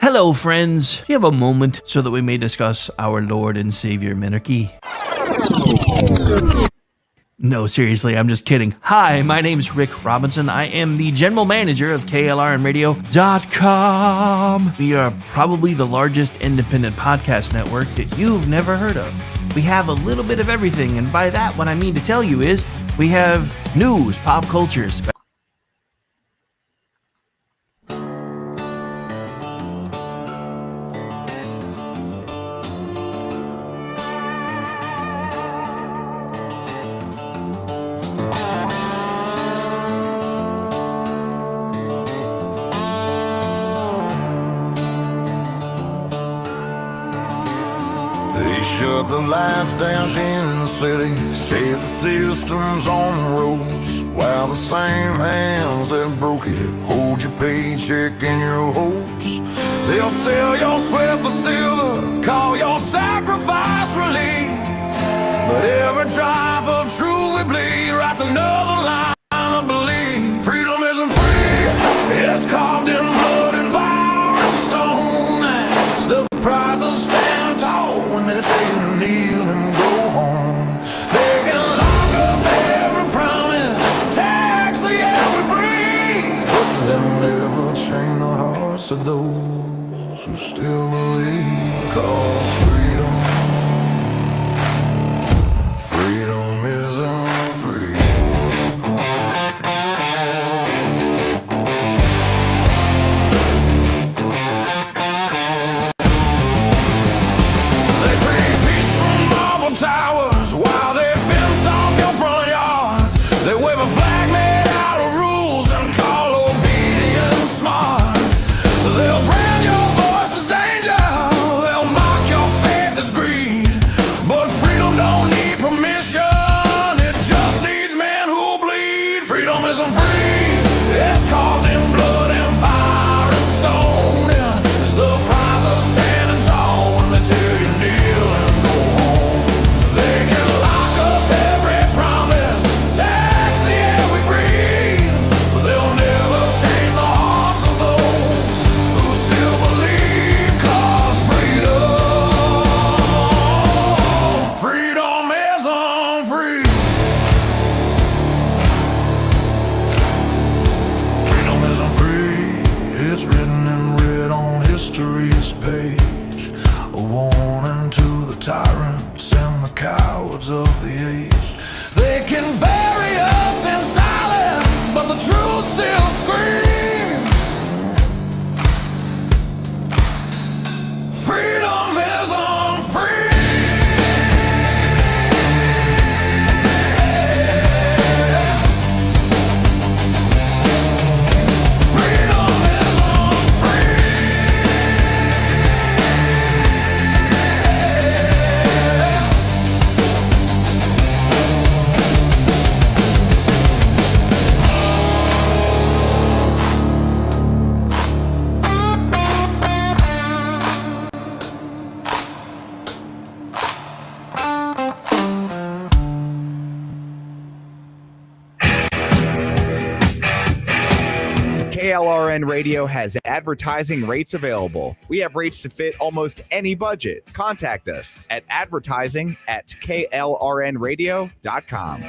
Hello, friends. Do you have a moment so that we may discuss our Lord and Savior Minarchy? No, seriously, I'm just kidding. Hi, my name's Rick Robinson. I am the general manager of KLRNradio.com. We are probably the largest independent podcast network that you've never heard of. We have a little bit of everything, and by that, what I mean to tell you is we have news, pop culture, the lights down in the city, say the system's on the ropes, while the same hands that broke it hold your paycheck and your hopes. They'll sell your sweat for silver, call your sacrifice relief, but every drop of truth we bleed writes another line of belief. Freedom isn't free, it's carved in blood and fire and stone. It's the price of stand tall when they tell you to kneel and go home. They can lock up every promise, tax the air we breathe, but they'll never change the hearts of those who still believe. 'Cause freedom isn't free. Towers while they fence off your front yard. They wave a flag made out of rules and call obedience smart. They'll brand your voice as danger, they'll mock your faith as greed. But freedom don't need permission, it just needs men who bleed. Freedom isn't free, it's carved in blood and fire and stone. It's the price of standing tall when they tell you kneel and go home. They can lock up every promise, tax the air we breathe, but they'll never change the hearts of those who still believe. 'Cause freedom isn't free. Freedom isn't free, it's written in red on history's page, a warning to the tyrants and the cowards of the age. They can bury us in silence, but the truth still screams. Freedom isn't free. Freedom isn't free. KLRN Radio has advertising rates available. We have rates to fit almost any budget. Contact us at advertising@klrnradio.com.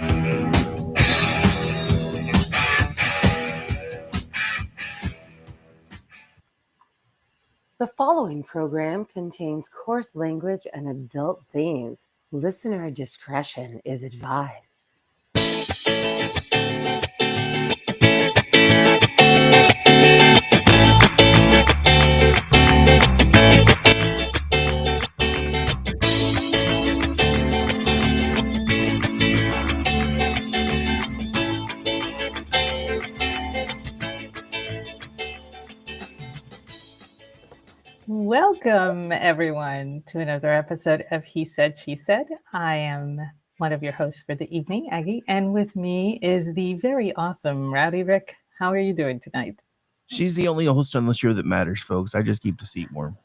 The following program contains coarse language and adult themes. Listener discretion is advised. Welcome, everyone, to another episode of He Said, She Said. I am one of your hosts for the evening, Aggie, and with me is the very awesome Rowdy Rick. How are you doing tonight? She's the only host on the show that matters, folks. I just keep the seat warm.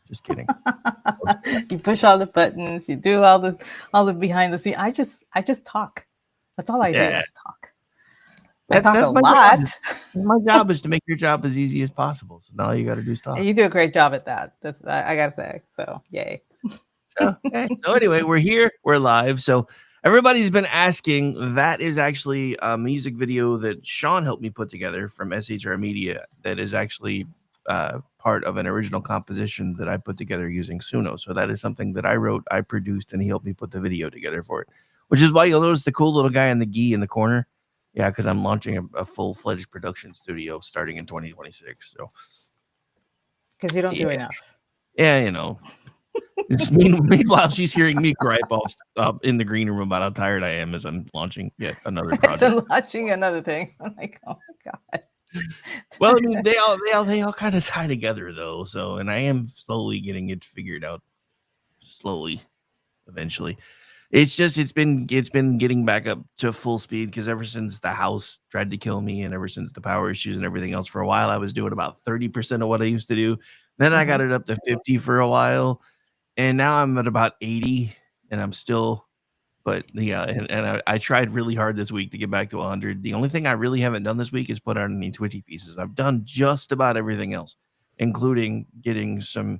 Just kidding. You push all the buttons, you do all the behind the scenes. I just talk. That's all I do is talk. I talk a my lot. job. My job is to make your job as easy as possible. So now you got to do stuff. You do a great job at that. I gotta say. So yay. So anyway, we're here. We're live. So everybody's been asking. That is actually a music video that Sean helped me put together from SHR Media. That is actually part of an original composition that I put together using Suno. So that is something that I wrote, I produced, and he helped me put the video together for it. Which is why you'll notice the cool little guy in the gi in the corner. Yeah, because I'm launching a full-fledged production studio starting in 2026. So Because you don't do enough. Yeah, you know. Meanwhile, she's hearing me gripe in the green room about how tired I am as I'm launching yet another project. I'm launching another thing. I'm like, oh my god. Well, I mean, they all kind of tie together though. So, and I am slowly getting it figured out. Slowly, eventually. It's been getting back up to full speed because ever since the house tried to kill me and ever since the power issues and everything else, for a while I was doing about 30% of what I used to do. Then I got it up to 50 for a while, and now I'm at about 80, and I'm still, but yeah, and I tried really hard this week to get back to 100. The only thing I really haven't done this week is put out any Twitchy pieces. I've done just about everything else, including getting some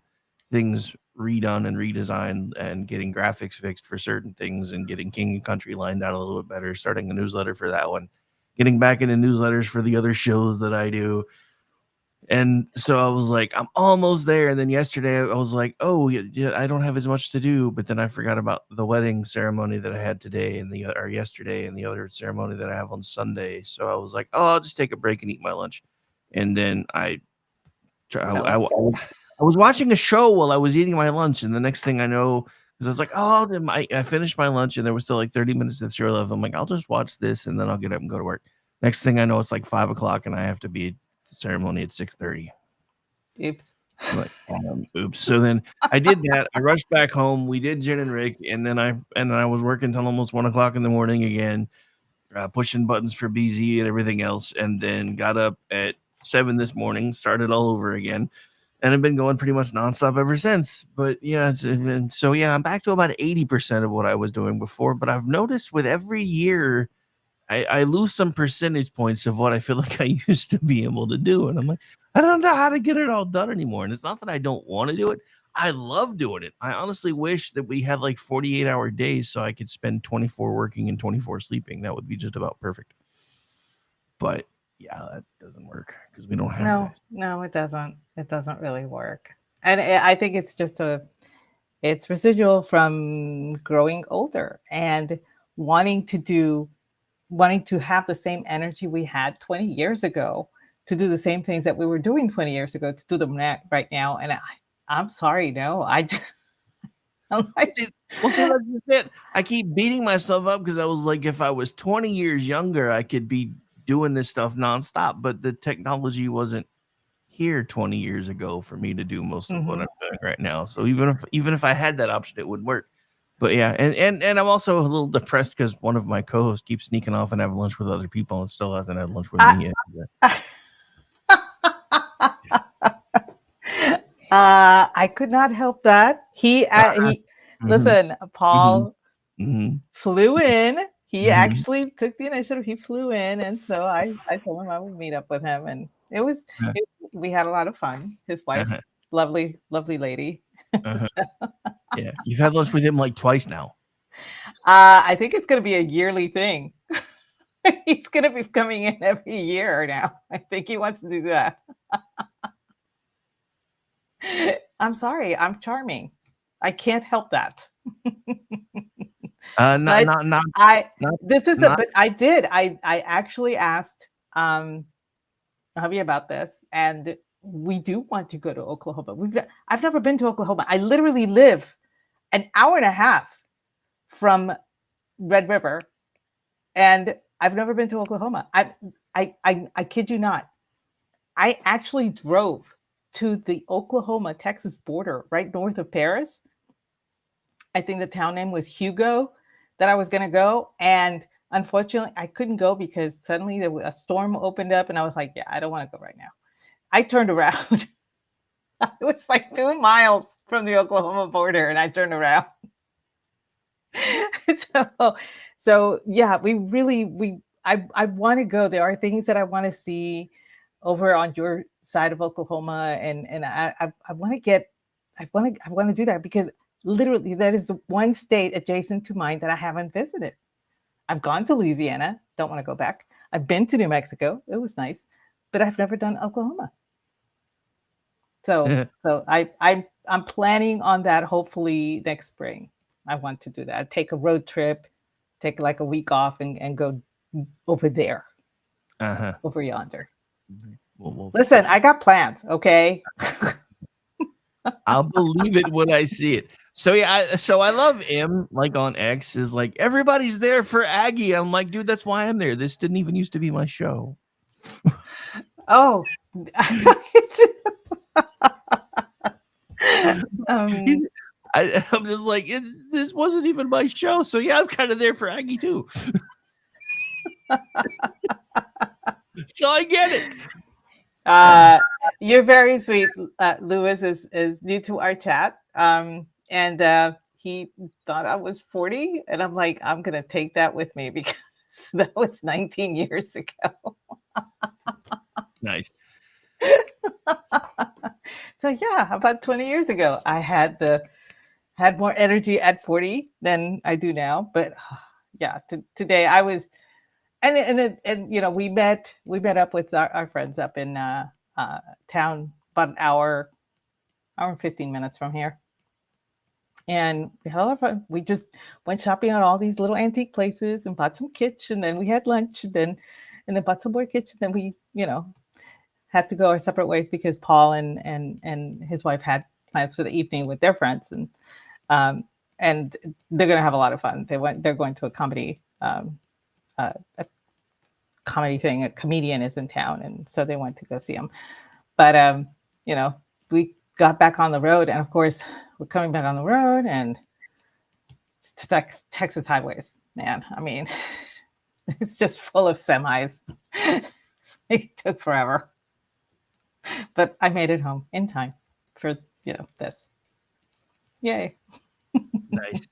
things redone and redesigned and getting graphics fixed for certain things and getting King and Country lined out a little bit better, starting a newsletter for that one, getting back into newsletters for the other shows that I do. And so I was like, I'm almost there. And then yesterday I was like, oh yeah, I don't have as much to do. But then I forgot about the wedding ceremony that I had today or yesterday and the other ceremony that I have on Sunday. So I was like, oh, I'll just take a break and eat my lunch. And then I was watching a show while I was eating my lunch, and the next thing I know, because I was like, oh, I finished my lunch, and there was still like 30 minutes of the show left. I'm like, I'll just watch this, and then I'll get up and go to work. Next thing I know, it's like 5 o'clock, and I have to be at the ceremony at 6:30. Oops. I'm like, oops. So then I did that. I rushed back home. We did Jen and Rick, and then I was working until almost 1 o'clock in the morning again, pushing buttons for BZ and everything else, and then got up at 7 this morning, started all over again. And I've been going pretty much nonstop ever since. But yeah, I'm back to about 80% of what I was doing before. But I've noticed with every year, I lose some percentage points of what I feel like I used to be able to do. And I'm like, I don't know how to get it all done anymore. And it's not that I don't want to do it. I love doing it. I honestly wish that we had like 48-hour days so I could spend 24 working and 24 sleeping. That would be just about perfect. But yeah, that doesn't work because we don't have No, it doesn't. It doesn't really work. And I think it's just it's residual from growing older and wanting to have the same energy we had 20 years ago, to do the same things that we were doing 20 years ago, to do them right now. And I'm sorry, no, I'm like, well, see, that's just it. I keep beating myself up because I was like, if I was 20 years younger, I could be doing this stuff nonstop, but the technology wasn't here 20 years ago for me to do most of what I'm doing right now. So even if I had that option, it wouldn't work. But yeah, and I'm also a little depressed because one of my co-hosts keeps sneaking off and having lunch with other people and still hasn't had lunch with me yet. I could not help that. He listen, Paul flew in. He actually took the initiative. He flew in, and so I told him I would meet up with him, and we had a lot of fun. His wife, lovely lady. Yeah, you've had lunch with him like twice now. I think it's going to be a yearly thing. He's going to be coming in every year now. I think he wants to do that. I'm sorry. I'm charming. I can't help that. But I did. I actually asked hubby about this, and we do want to go to Oklahoma. I've never been to Oklahoma. I literally live an hour and a half from Red River, and I've never been to Oklahoma. I kid you not. I actually drove to the Oklahoma-Texas border, right north of Paris. I think the town name was Hugo, that I was going to go. And unfortunately, I couldn't go because suddenly a storm opened up, and I was like, yeah, I don't want to go right now. I turned around. It was like 2 miles from the Oklahoma border, and I turned around. So yeah, I want to go. There are things that I want to see over on your side of Oklahoma, and I want to get I want to do that because literally that is the one state adjacent to mine that I haven't visited. I've gone to Louisiana, don't want to go back. I've been to New Mexico, it was nice, but I've never done Oklahoma. So I'm planning on that. Hopefully next spring, I want to do that. Take a road trip, take like a week off, and go over there, Uh-huh. over yonder. We'll Listen, I got plans. Okay. I'll believe it when I see it. So yeah, so I love M like on X is like everybody's there for Aggie. I'm like, dude, that's why I'm there. This didn't even used to be my show. Oh. I'm just like, this wasn't even my show. So yeah, I'm kind of there for Aggie too. So I get it. You're very sweet. Lewis is new to our chat. And he thought I was 40. And I'm like, I'm going to take that with me because that was 19 years ago. Nice. So yeah, about 20 years ago, I had more energy at 40 than I do now. But yeah, today I was, and you know, we met up with our friends up in town about an hour and 15 minutes from here. And we had a lot of fun. We just went shopping at all these little antique places and bought some kitsch, and then we had lunch, and then bought some more kitsch, and then we, you know, had to go our separate ways because Paul and his wife had plans for the evening with their friends, and they're gonna have a lot of fun. They're going to a comedy thing. A comedian is in town, and so they went to go see him. But you know, we got back on the road, and of course, we're coming back on the road, and it's Texas highways, man. I mean, it's just full of semis. It took forever, but I made it home in time for, you know, this. Yay! Nice.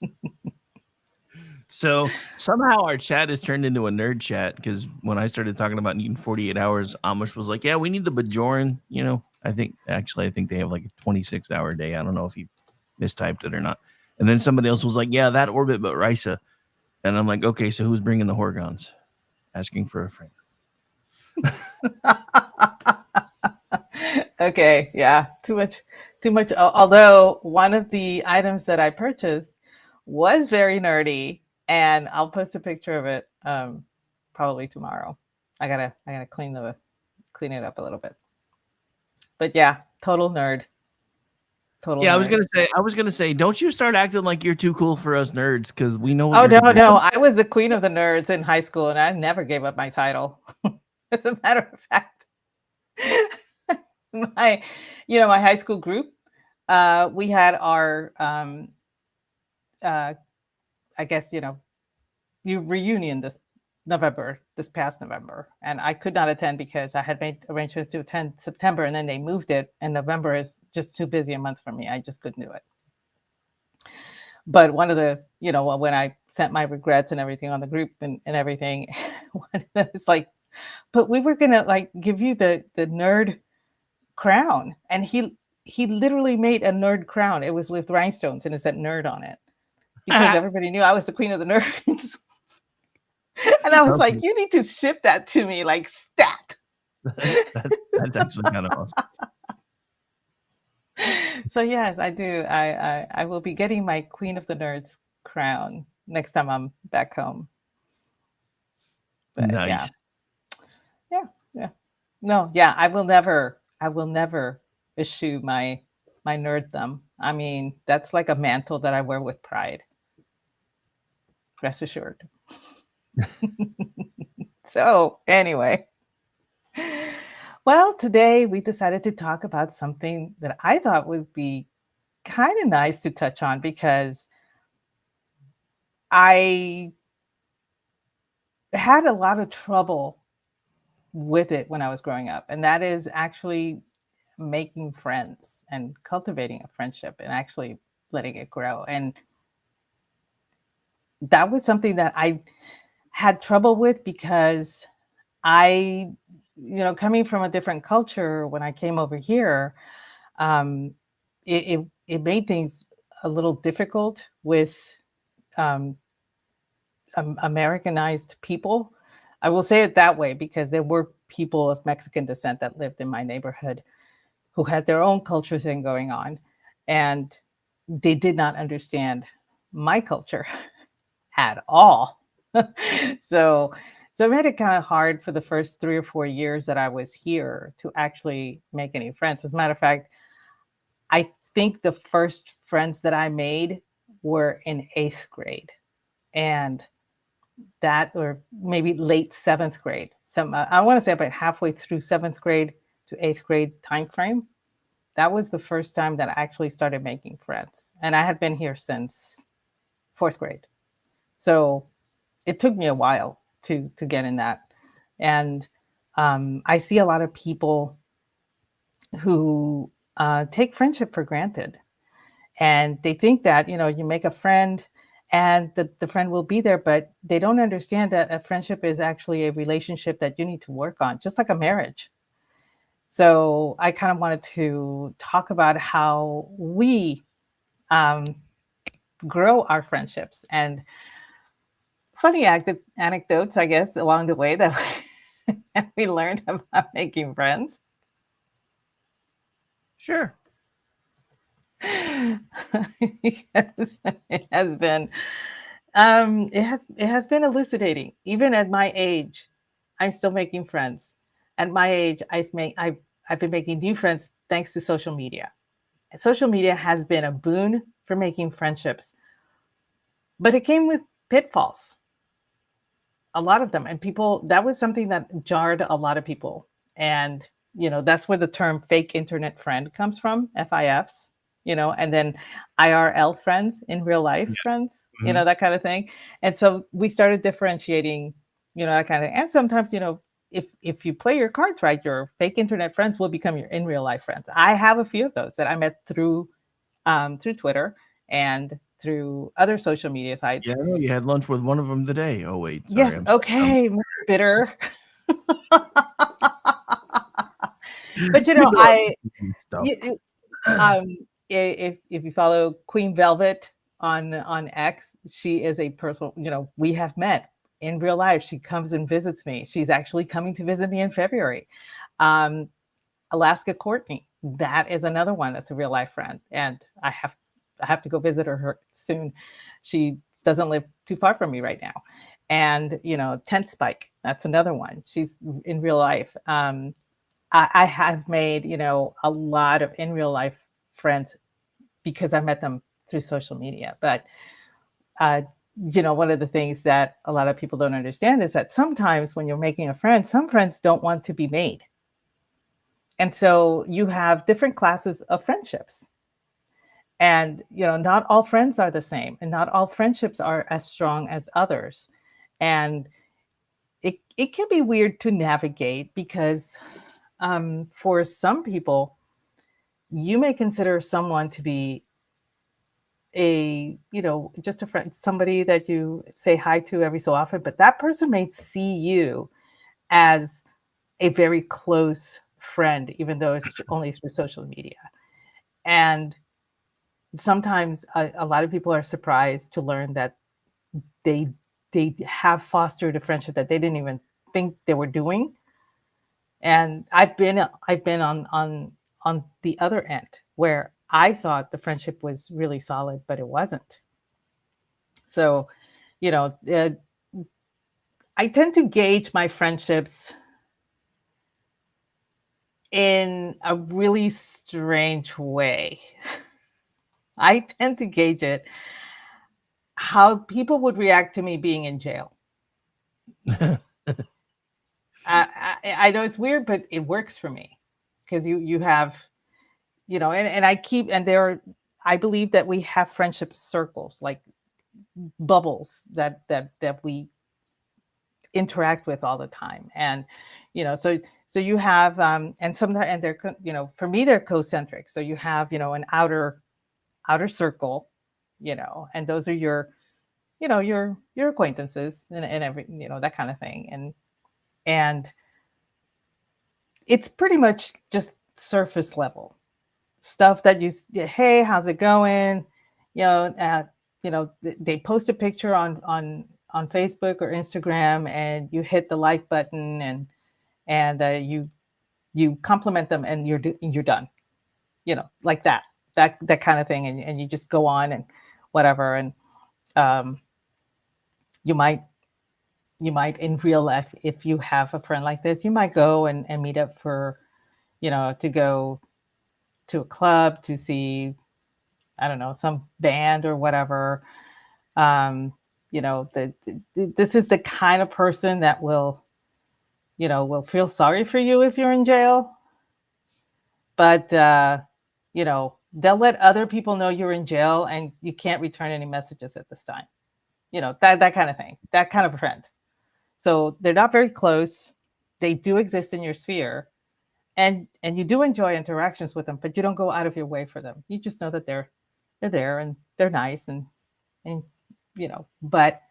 So somehow our chat has turned into a nerd chat because when I started talking about needing 48 hours, Amish was like, yeah, we need the Bajoran. You know, I think they have like a 26-hour day. I don't know if he mistyped it or not. And then somebody else was like, yeah, that orbit, but Risa. And I'm like, okay, so who's bringing the Horgons? Asking for a friend. Okay, yeah, too much. Although one of the items that I purchased was very nerdy, and I'll post a picture of it probably tomorrow. I gotta clean it up a little bit. But yeah, total nerd. Total. Yeah, nerd. I was gonna say, don't you start acting like you're too cool for us nerds because we know. Oh no! I was the queen of the nerds in high school, and I never gave up my title. As a matter of fact, my high school group, we had our I guess, reunion this past November, and I could not attend because I had made arrangements to attend September, and then they moved it, and November is just too busy a month for me. I just couldn't do it. But one of the, when I sent my regrets and everything on the group and everything, it's like, but we were gonna like give you the nerd crown, and he literally made a nerd crown. It was with rhinestones and it said nerd on it because everybody knew I was the queen of the nerds. And I was like, you need to ship that to me like stat. That's actually kind of awesome. So yes, I do. I will be getting my Queen of the Nerds crown next time I'm back home. But, nice. Yeah. No, yeah. I will never eschew my nerddom. I mean, that's like a mantle that I wear with pride. Rest assured. So anyway, well, today we decided to talk about something that I thought would be kind of nice to touch on because I had a lot of trouble with it when I was growing up, and that is actually making friends and cultivating a friendship and actually letting it grow. And that was something that had trouble with because I, coming from a different culture when I came over here, um, it made things a little difficult with um, Americanized people. I will say it that way because there were people of Mexican descent that lived in my neighborhood who had their own culture thing going on, and they did not understand my culture at all. so so it made it kind of hard for the first 3 or 4 years that I was here to actually make any friends. As a matter of fact, I think the first friends that I made were in 8th grade. And that, or maybe late 7th grade. I want to say about halfway through 7th grade to 8th grade time frame. That was the first time that I actually started making friends. And I had been here since 4th grade. So it took me a while to get in that. And I see a lot of people who take friendship for granted. And they think that, you make a friend and the friend will be there, but they don't understand that a friendship is actually a relationship that you need to work on, just like a marriage. So I kind of wanted to talk about how we um, grow our friendships and funny anecdotes, I guess, along the way that we learned about making friends. Sure. Because it has been it has been elucidating. Even at my age, I'm still making friends. At my age, I've been making new friends thanks to social media. Social media has been a boon for making friendships, but it came with pitfalls, a lot of them. And people, that was something that jarred a lot of people. And, that's where the term fake internet friend comes from, FIFs, and then IRL friends, in real life friends, Mhm. that kind of thing. And so we started differentiating, that kind of, and sometimes, if you play your cards right, your fake internet friends will become your in real life friends. I have a few of those that I met through Twitter and through other social media Yeah, sites. I know you had lunch with one of them today. Oh, wait, sorry, Yes, I'm sorry. okay, Mr. Bitter. But You know I stuff. you, um if you follow Queen Velvet on X, she is a personal, we have met in real life. She comes and visits me. She's actually coming to visit me in February. Um, Alaska Courtney, that is another one that's a real life friend, and I have to go visit her soon. She doesn't live too far from me right now. And Tent Spike, that's another one. She's in real life. I have made, a lot of in real life friends because I met them through social media. But, uh, one of the things that a lot of people don't understand is that sometimes when you're making a friend, some friends don't want to be made. And so you have different classes of friendships. And, not all friends are the same, and not all friendships are as strong as others. And it can be weird to navigate because for some people, you may consider someone to be just a friend, somebody that you say hi to every so often, but that person may see you as a very close friend, even though it's only through social media. And sometimes a lot of people are surprised to learn that they they have fostered a friendship that they didn't even think they were doing. And I've been on the other end where I thought the friendship was really solid, but it wasn't. So, you know, uh, I tend to gauge my friendships in a really strange way. I tend to gauge it how people would react to me being in jail. I know it's weird, but it works for me because you have, and I keep, and there are, I believe that we have friendship circles, like bubbles that we interact with all the time. And so you have, and sometimes, and they're for me they're concentric. So you have, an outer circle, and those are your acquaintances and every, that kind of thing. And it's pretty much just surface level stuff that hey, how's it going? They post a picture on Facebook or Instagram, and you hit the like button, and you compliment them, and you're done. Like that kind of thing, and you just go on and whatever. And you might in real life, if you have a friend like this, you might go and meet up for, to go to a club to see, I don't know, some band or whatever. This is the kind of person that will feel sorry for you if you're in jail. But, they'll let other people know you're in jail and you can't return any messages at this time. That kind of thing, that kind of friend. So they're not very close. They do exist in your sphere. And you do enjoy interactions with them, but you don't go out of your way for them. You just know that they're there and they're nice and but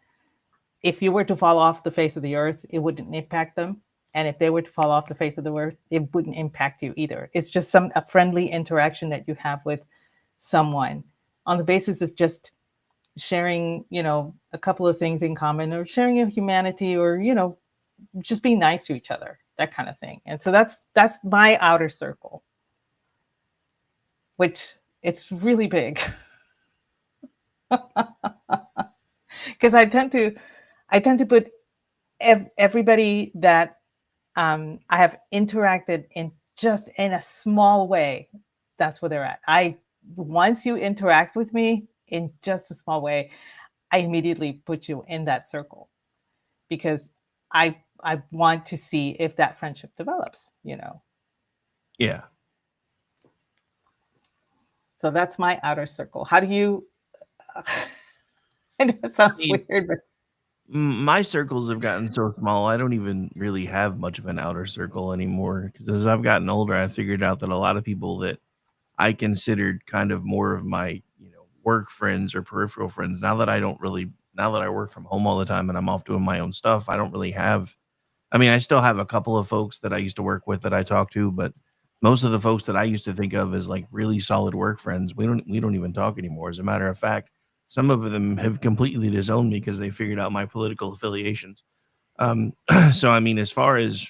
if you were to fall off the face of the earth, it wouldn't impact them. And if they were to fall off the face of the earth, it wouldn't impact you either. It's just a friendly interaction that you have with someone on the basis of just sharing, a couple of things in common, or sharing your humanity, or, just being nice to each other, that kind of thing. And so that's my outer circle, which it's really big. Because I tend to put everybody that I have interacted in just in a small way. That's where they're at. Once you interact with me in just a small way, I immediately put you in that circle, because I want to see if that friendship develops. Yeah. So that's my outer circle. How do you? I know it sounds weird, but my circles have gotten so small, I don't even really have much of an outer circle anymore. Because as I've gotten older, I figured out that a lot of people that I considered kind of more of my, work friends or peripheral friends, now that I work from home all the time and I'm off doing my own stuff, I don't really have. I mean, I still have a couple of folks that I used to work with that I talk to, but most of the folks that I used to think of as like really solid work friends, we don't even talk anymore. As a matter of fact, some of them have completely disowned me because they figured out my political affiliations. So I mean, as far as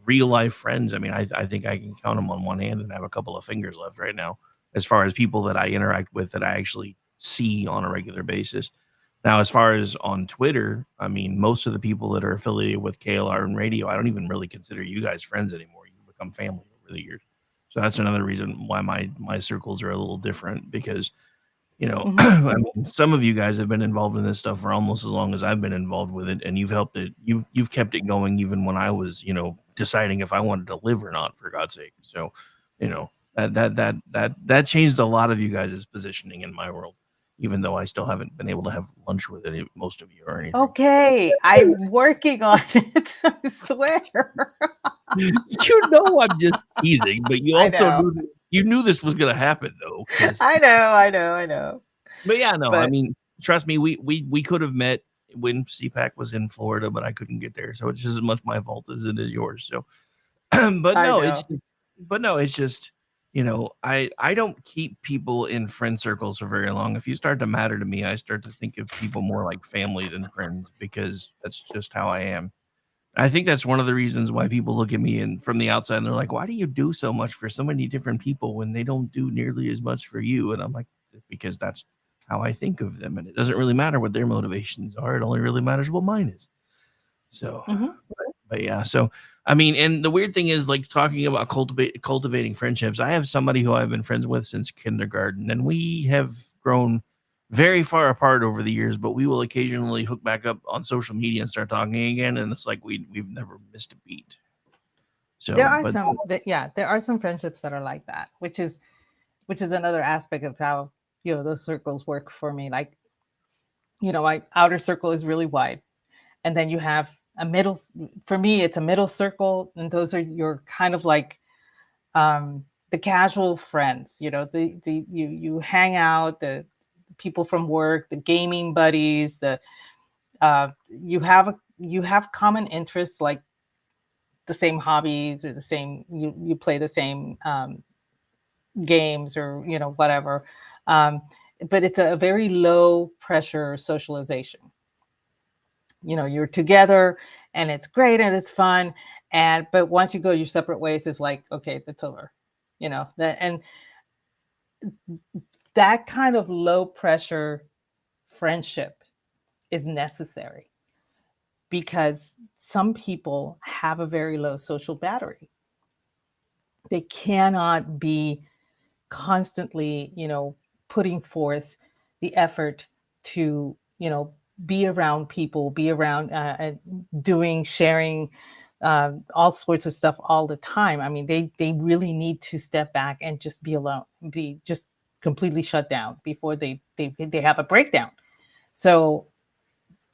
real life friends, I mean, I think I can count them on one hand and have a couple of fingers left right now, as far as people that I interact with that I actually see on a regular basis. Now, as far as on Twitter, I mean, most of the people that are affiliated with KLR and radio, I don't even really consider you guys friends anymore. You become family over the years. So that's another reason why my circles are a little different, because, I mean, some of you guys have been involved in this stuff for almost as long as I've been involved with it, and you've helped it. You've kept it going even when I was, deciding if I wanted to live or not, for God's sake. So, that changed a lot of you guys' positioning in my world, even though I still haven't been able to have lunch with most of you or anything. Okay, I'm working on it. I swear. I'm just teasing, but you also knew this was going to happen, though. I know. But yeah, no, I mean, trust me, we could have met when CPAC was in Florida, but I couldn't get there, so it's just as much my fault as it is yours. So, it's just. I don't keep people in friend circles for very long. If you start to matter to me, I start to think of people more like family than friends, because that's just how I am. I think that's one of the reasons why people look at me and from the outside and they're like, why do you do so much for so many different people when they don't do nearly as much for you? And I'm like, because that's how I think of them. And it doesn't really matter what their motivations are. It only really matters what mine is. So, but yeah, so I mean, and the weird thing is, like, talking about cultivating friendships, I have somebody who I've been friends with since kindergarten, and we have grown very far apart over the years, but we will occasionally hook back up on social media and start talking again, and it's like we've never missed a beat. So there are some friendships that are like that, which is another aspect of how those circles work for me. Like, my outer circle is really wide, and then you have a middle. For me, it's a middle circle, and those are your kind of like the casual friends. You hang out, the people from work, the gaming buddies, you have common interests, like the same hobbies, or the same, you play the same games, or whatever. um, but it's a very low pressure socialization. You're together and it's great and it's fun, but once you go your separate ways, it's like, okay, that's over. That kind of low pressure friendship is necessary, because some people have a very low social battery. They cannot be constantly, putting forth the effort to, be around people, be around, sharing all sorts of stuff all the time. I mean, they really need to step back and just be alone, be just completely shut down before they have a breakdown. So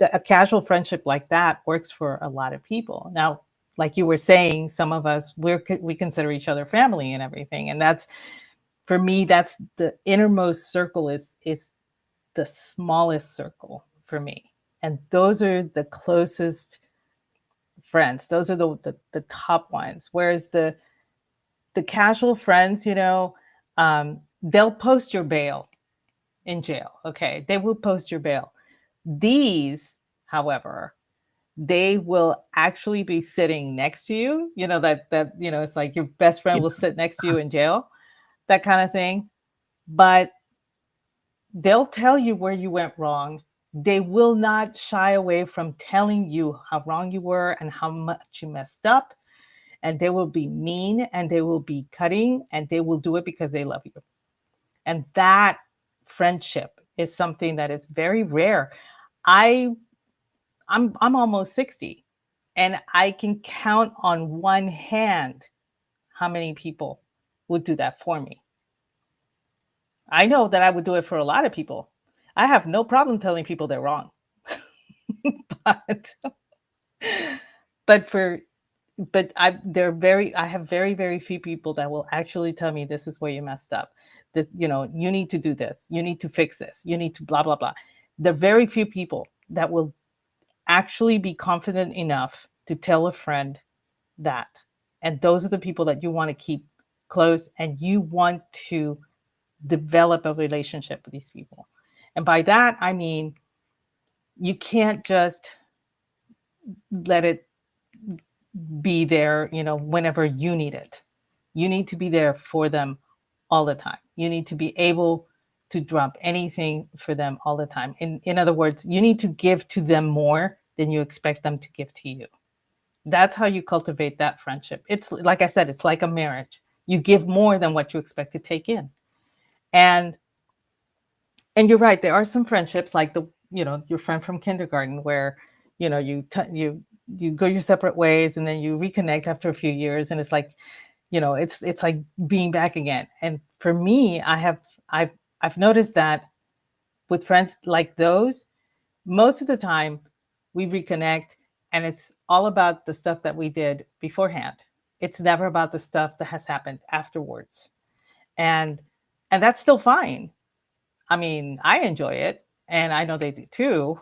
a casual friendship like that works for a lot of people. Now, like you were saying, some of us, we consider each other family and everything, and that's, for me, that's the innermost circle, is the smallest circle for me, and those are the closest friends. Those are the top ones. Whereas the casual friends, they'll post your bail in jail. Okay, they will post your bail. These, however, they will actually be sitting next to you. It's like your best friend will sit next to you in jail, that kind of thing. But they'll tell you where you went wrong. They will not shy away from telling you how wrong you were and how much you messed up. And they will be mean, and they will be cutting, and they will do it because they love you. And that friendship is something that is very rare. I'm almost 60, and I can count on one hand how many people would do that for me. I know that I would do it for a lot of people. I have no problem telling people they're wrong. but I have very, very few people that will actually tell me, this is where you messed up. That, you need to do this. You need to fix this. You need to blah, blah, blah. There are very few people that will actually be confident enough to tell a friend that. And those are the people that you want to keep close, and you want to develop a relationship with these people. And by that, I mean, you can't just let it be there, whenever you need it. You need to be there for them all the time. You need to be able to drop anything for them all the time. In other words, you need to give to them more than you expect them to give to you. That's how you cultivate that friendship. It's like I said, it's like a marriage. You give more than what you expect to take in. And you're right, there are some friendships like your friend from kindergarten, where you go your separate ways, and then you reconnect after a few years, and it's like, it's like being back again. And for me, I've noticed that with friends like those, most of the time we reconnect, and it's all about the stuff that we did beforehand. It's never about the stuff that has happened afterwards. And that's still fine. I mean, I enjoy it, and I know they do too.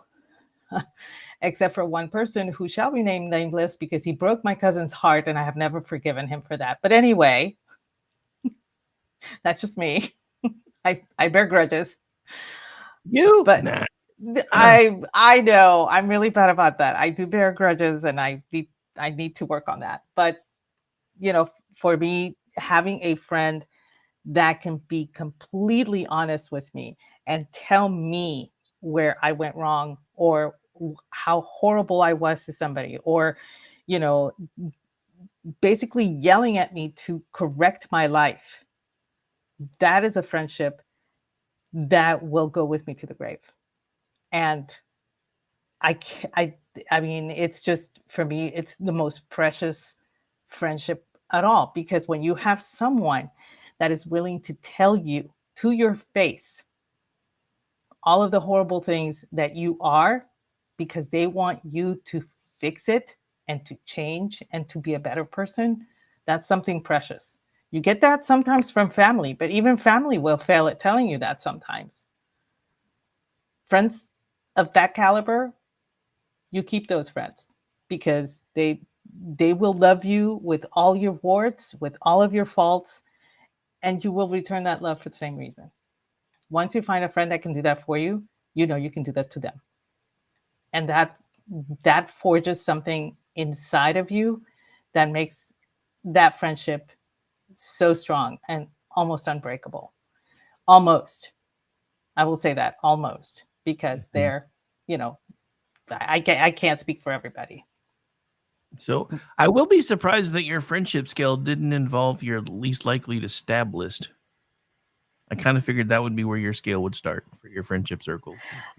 Except for one person who shall be named nameless, because he broke my cousin's heart, and I have never forgiven him for that. But anyway, that's just me. I bear grudges. But Nah. I know I'm really bad about that. I do bear grudges, and I need to work on that. But for me, having a friend that can be completely honest with me and tell me where I went wrong, or how horrible I was to somebody, or basically yelling at me to correct my life, that is a friendship that will go with me to the grave. And I mean, it's just, for me, it's the most precious friendship at all, because when you have someone that is willing to tell you to your face all of the horrible things that you are, because they want you to fix it and to change and to be a better person, that's something precious. You get that sometimes from family, but even family will fail at telling you that sometimes. friends of that caliber, you keep those friends because they will love you with all your warts, with all of your faults, and you will return that love for the same reason. Once you find a friend that can do that for you, you know you can do that to them. And that forges something inside of you that makes that friendship so strong and almost unbreakable. Almost. I will say that almost, because they're, I can't speak for everybody. So I will be surprised that your friendship scale didn't involve your least likely to stab list. I kind of figured that would be where your scale would start for your friendship circle.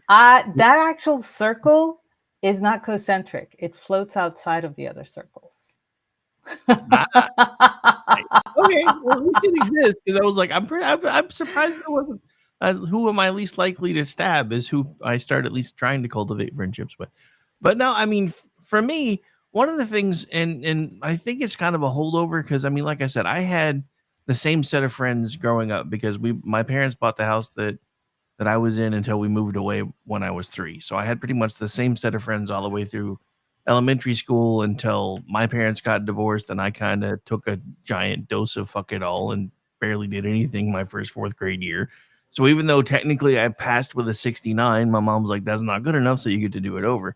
That actual circle is not concentric. It floats outside of the other circles. Okay, well, at least it exists, because I was like, I'm surprised there wasn't. Who am I least likely to stab is who I start at least trying to cultivate friendships with. But no, I mean, for me, one of the things, and I think it's kind of a holdover, because I mean, like I said, I had the same set of friends growing up because my parents bought the house that I was in until we moved away when I was 3. So I had pretty much the same set of friends all the way through elementary school until my parents got divorced, and I kind of took a giant dose of fuck it all and barely did anything my first 4th grade year. So even though technically I passed with a 69, my mom's like, that's not good enough, so you get to do it over.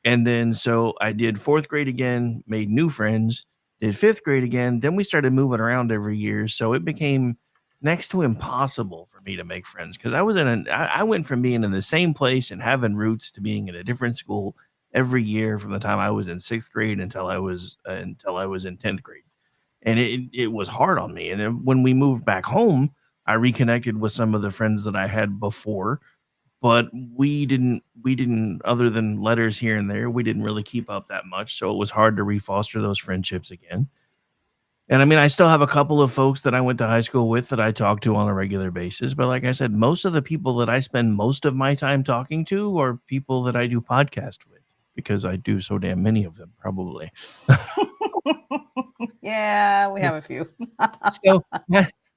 And then so I did 4th grade again, made new friends, did 5th grade again. Then we started moving around every year. So it became next to impossible for me to make friends, because I went from being in the same place and having roots to being in a different school every year from the time I was in 6th grade until I was in 10th grade. And it was hard on me. And then when we moved back home, I reconnected with some of the friends that I had before, but we didn't, other than letters here and there, we didn't really keep up that much. So it was hard to refoster those friendships again. And I mean, I still have a couple of folks that I went to high school with that I talk to on a regular basis. But like I said, most of the people that I spend most of my time talking to are people that I do podcast with, because I do so damn many of them, probably. Yeah, we have a few.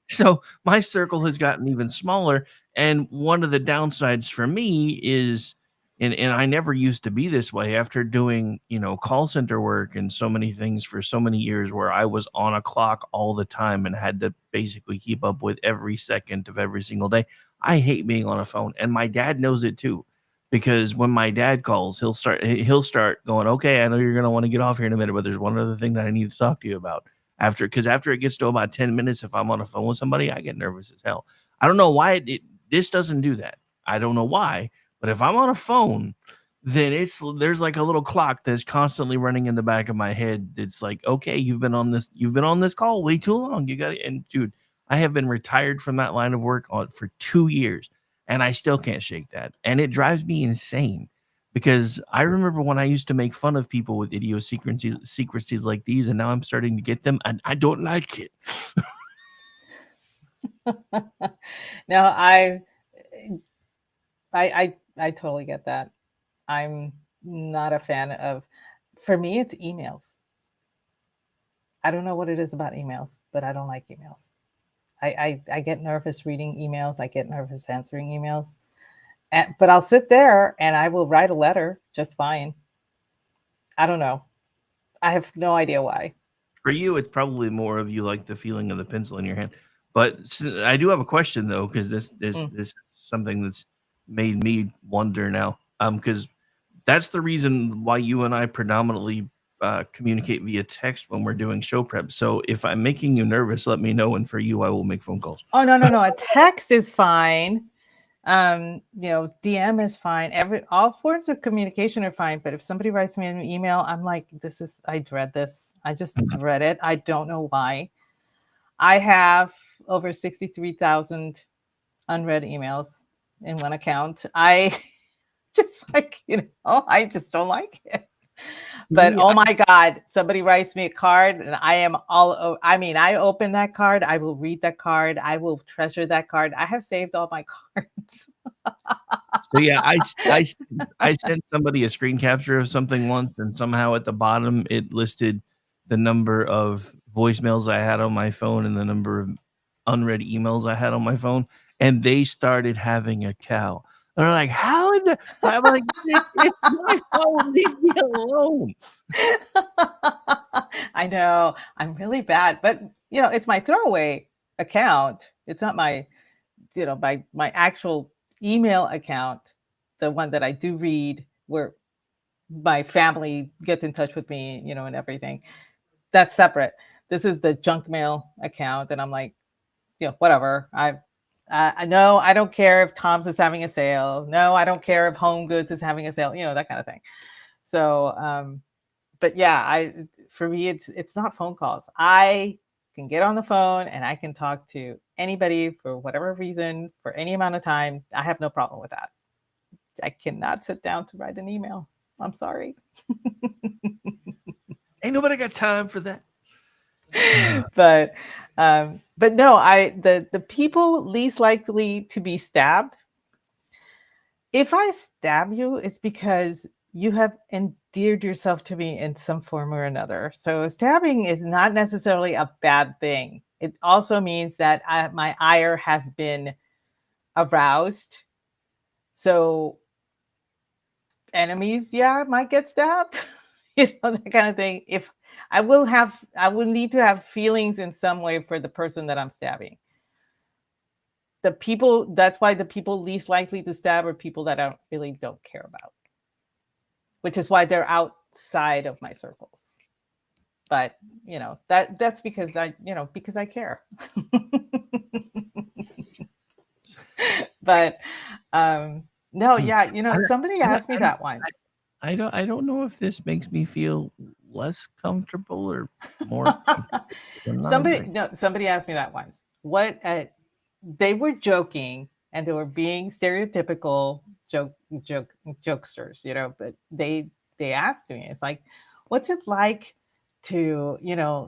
So my circle has gotten even smaller. And one of the downsides for me is, and I never used to be this way, after doing, call center work and so many things for so many years where I was on a clock all the time and had to basically keep up with every second of every single day. I hate being on a phone, and my dad knows it too, because when my dad calls, he'll start going, okay, I know you're going to want to get off here in a minute, but there's one other thing that I need to talk to you about. After it gets to about 10 minutes, if I'm on a phone with somebody, I get nervous as hell. I don't know why this doesn't do that. I don't know why, but if I'm on a phone, then there's like a little clock that's constantly running in the back of my head. It's like, okay, you've been on this call way too long. You got it. And dude, I have been retired from that line of work for 2 years, and I still can't shake that. And it drives me insane, because I remember when I used to make fun of people with idiosyncrasies like these, and now I'm starting to get them, and I don't like it. No, I totally get that. I'm not a fan of, for me, it's emails. I don't know what it is about emails, but I don't like emails. I get nervous reading emails. I get nervous answering emails. But I'll sit there and I will write a letter just fine. I don't know. I have no idea why. For you, it's probably more of you like the feeling of the pencil in your hand. But I do have a question, though, because this is something that's made me wonder now. Because that's the reason why you and I predominantly communicate via text when we're doing show prep. So if I'm making you nervous, let me know. And for you, I will make phone calls. Oh, no. A text is fine. DM is fine. All forms of communication are fine. But if somebody writes me an email, I'm like, I dread this. I just dread it. I don't know why. I have over 63,000 unread emails in one account. I just I just don't like it. But oh my God, somebody writes me a card and I am I open that card. I will read that card. I will treasure that card. I have saved all my cards. So yeah, I sent somebody a screen capture of something once, and somehow at the bottom it listed the number of voicemails I had on my phone and the number of unread emails I had on my phone, and they started having a cow. They're like, how doing that? I'm like, it's my phone. Leave me alone. I know I'm really bad, but it's my throwaway account. It's not my, my actual email account, the one that I do read, where my family gets in touch with me, and everything. That's separate. This is the junk mail account, and I'm like, whatever. I know I don't care if Tom's is having a sale. No, I don't care if Home Goods is having a sale. That kind of thing. So, but yeah, for me, it's not phone calls. I can get on the phone and I can talk to anybody for whatever reason for any amount of time. I have no problem with that. I cannot sit down to write an email. I'm sorry. Ain't nobody got time for that. but no, the people least likely to be stabbed. If I stab you, it's because you have endeared yourself to me in some form or another. So stabbing is not necessarily a bad thing. It also means that my ire has been aroused. So enemies, might get stabbed, that kind of thing. If I will need to have feelings in some way for the person that I'm stabbing. That's why the people least likely to stab are people that I really don't care about, which is why they're outside of my circles. But that's because because I care. But no, yeah, somebody asked me that once. I don't know if this makes me feel less comfortable or more comfortable. Somebody asked me that once. They were joking and they were being stereotypical jokesters, but they asked me, it's like, what's it like to,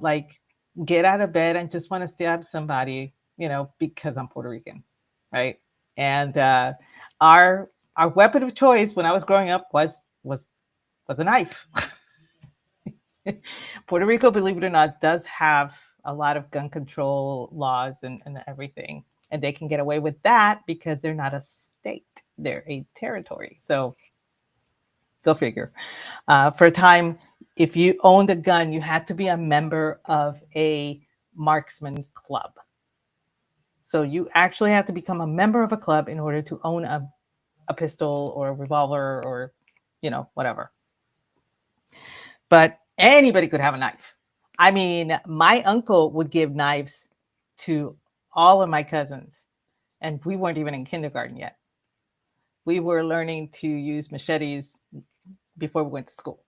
like get out of bed and just want to stab somebody, because I'm Puerto Rican, right? And our weapon of choice when I was growing up was a knife. Puerto Rico, believe it or not, does have a lot of gun control laws and everything. And they can get away with that because they're not a state. They're a territory. So go figure. For a time, if you owned a gun, you had to be a member of a marksman club. So you actually have to become a member of a club in order to own a pistol or a revolver or, whatever. But anybody could have a knife. I mean, my uncle would give knives to all of my cousins, and we weren't even in kindergarten yet. We were learning to use machetes before we went to school.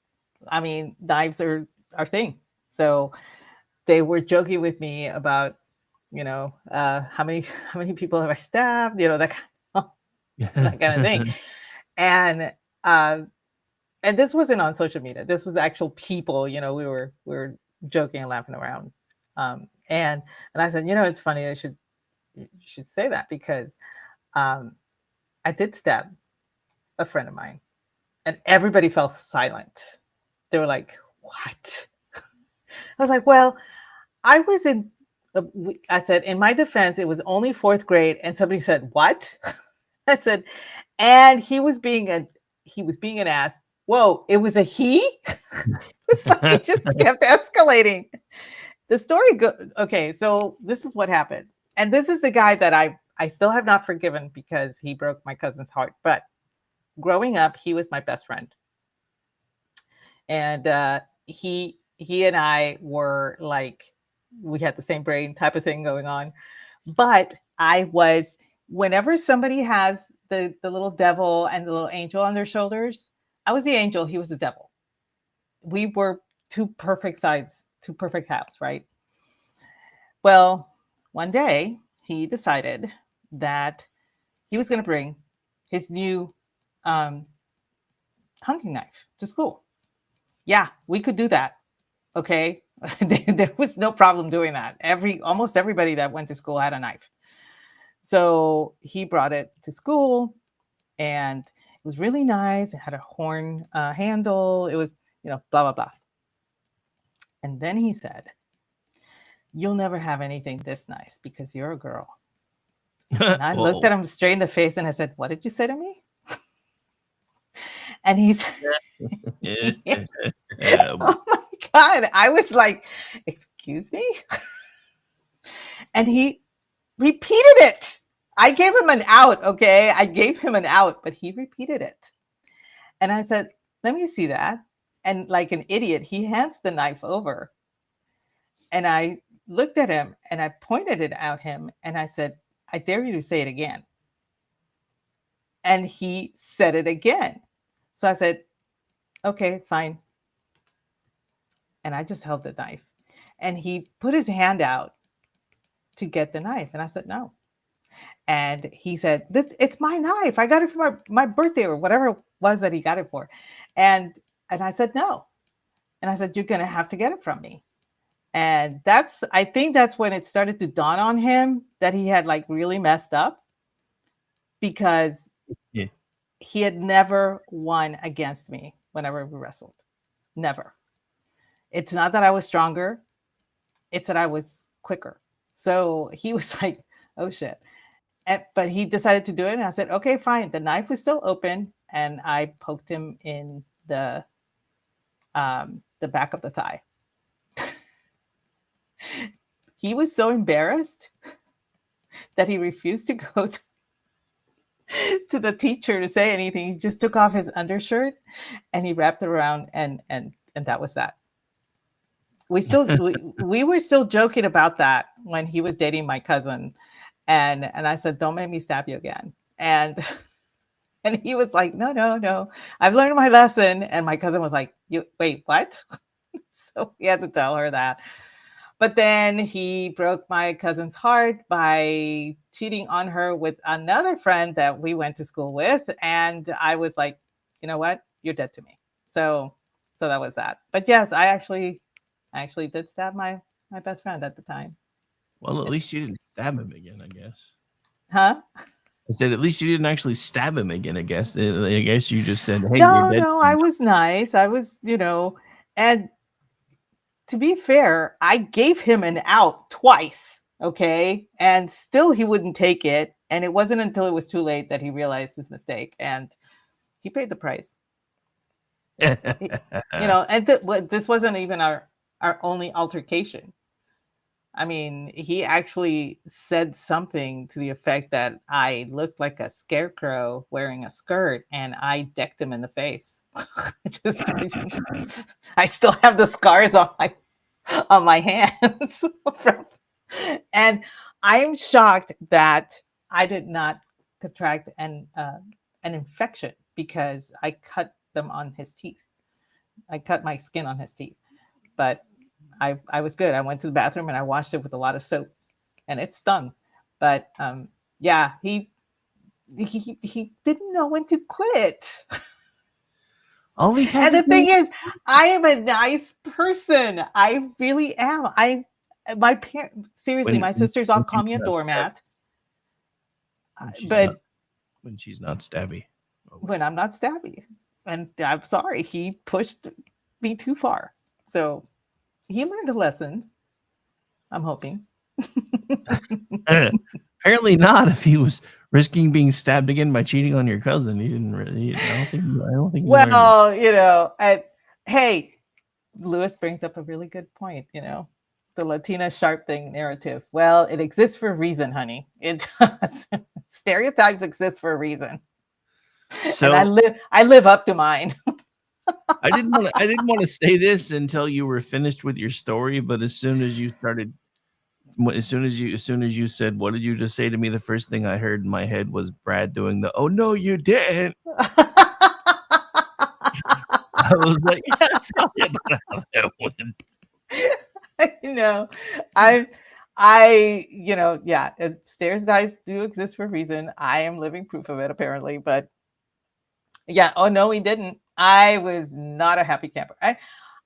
I mean, knives are our thing. So they were joking with me about, how many people have I stabbed? That kind of thing. And this wasn't on social media. This was actual people. We were joking and laughing around. And I said, it's funny. You should say that because I did stab a friend of mine, and everybody fell silent. They were like, "What?" I was like, "Well, I was in." I said, in my defense, it was only 4th grade, and somebody said, "What?" I said, and he was being an ass. Whoa, it was a he. It's like it just kept escalating. The story okay, so this is what happened. And this is the guy that I still have not forgiven because he broke my cousin's heart. But growing up, he was my best friend. And he and I were like, we had the same brain type of thing going on. But whenever somebody has the little devil and the little angel on their shoulders, I was the angel, he was the devil. We were two perfect sides, two perfect halves, right? Well, one day he decided that he was going to bring his new hunting knife to school. Yeah, we could do that. Okay. There was no problem doing that. Almost everybody that went to school had a knife. So he brought it to school and it was really nice. It had a horn handle. It was, blah, blah, blah. And then he said, "You'll never have anything this nice because you're a girl." And I looked at him straight in the face and I said, "What did you say to me?" And he's Yeah. oh my God. I was like, excuse me? And he repeated it. I gave him an out, okay? I gave him an out, but he repeated it. And I said, let me see that. And like an idiot, he hands the knife over. And I looked at him and I pointed it at him and I said, I dare you to say it again. And he said it again. So I said, okay, fine. And I just held the knife. And he put his hand out to get the knife. And I said, no. And he said, it's my knife. I got it for my birthday or whatever it was that he got it for. And I said, no. And I said, you're going to have to get it from me. And I think that's when it started to dawn on him that he had like really messed up, because Yeah. he had never won against me whenever we wrestled. Never. It's not that I was stronger. It's that I was quicker. So he was like, oh shit. But he decided to do it. And I said, okay, fine. The knife was still open. And I poked him in the back of the thigh. He was so embarrassed that he refused to go to the teacher to say anything. He just took off his undershirt and he wrapped it around, and that was that. We were still joking about that when he was dating my cousin, and I said, don't make me stab you again. And he was like, no, I've learned my lesson. And my cousin was like, you wait, what? So we had to tell her that. But then he broke my cousin's heart by cheating on her with another friend that we went to school with. And I was like, you know what? You're dead to me. So that was that. But yes, I actually did stab my best friend at the time. Well, at least you didn't stab him again, I guess. Huh? I said, at least you didn't actually stab him again, I guess. I guess you just said, hey, No, you're dead. I was nice. I was, and to be fair, I gave him an out twice, okay? And still he wouldn't take it. And it wasn't until it was too late that he realized his mistake, and he paid the price. And this wasn't even our only altercation. I mean, he actually said something to the effect that I looked like a scarecrow wearing a skirt, and I decked him in the face. I still have the scars on my hands. And I am shocked that I did not contract an infection, because I cut them on his teeth. I cut my skin on his teeth, but I was good. I went to the bathroom and I washed it with a lot of soap, and it stung. But yeah, he didn't know when to quit. All he had And the to thing do- is, I am a nice person. I really am. My parents, seriously, my sisters all call me a doormat. But when she's not stabby. when I'm not stabby, and I'm sorry, he pushed me too far. So he learned a lesson, I'm hoping. Apparently not. If he was risking being stabbed again by cheating on your cousin, he didn't really. I don't think. Well, hey, Lewis brings up a really good point. The Latina sharp thing narrative. Well, it exists for a reason, honey. It does. Stereotypes exist for a reason. So and I live up to mine. I didn't want to say this until you were finished with your story, but as soon as you said, what did you just say to me? The first thing I heard in my head was Brad doing the, oh no, you didn't. I was like, yeah, that's probably about how that went. Stereotypes do exist for a reason. I am living proof of it, apparently. But yeah, oh no, he didn't. I was not a happy camper.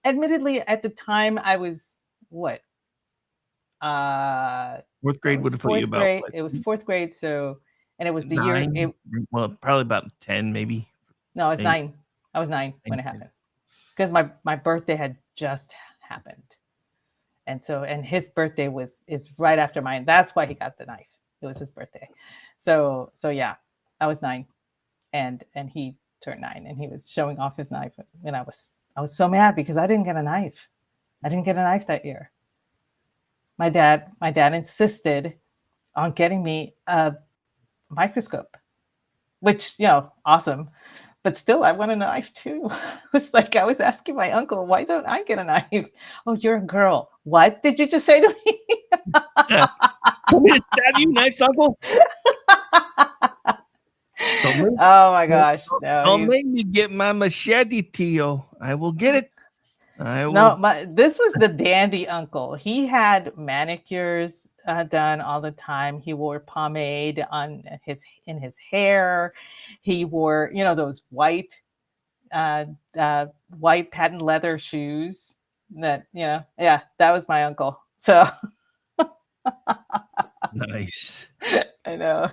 Admittedly, at the time, I was what? Fourth grade would have put you about. It was fourth grade, so, and it was the 9, year. Probably about 10, maybe. No, I was 9. I was 9 when it happened, because my birthday had just happened, and his birthday is right after mine. That's why he got the knife. It was his birthday, so yeah, I was 9, and he turned 9, and he was showing off his knife, and I was so mad because I didn't get a knife. I didn't get a knife that year. My dad insisted on getting me a microscope, which, awesome. But still, I want a knife too. It's like I was asking my uncle, why don't I get a knife? Oh, you're a girl. What did you just say to me? Want me to stab you next, Uncle? Oh my gosh. No, Don't make me get my machete, Tio. I will get it. This was the dandy uncle. He had manicures done all the time. He wore pomade in his hair. He wore, those white patent leather shoes. That that was my uncle. So nice. I know.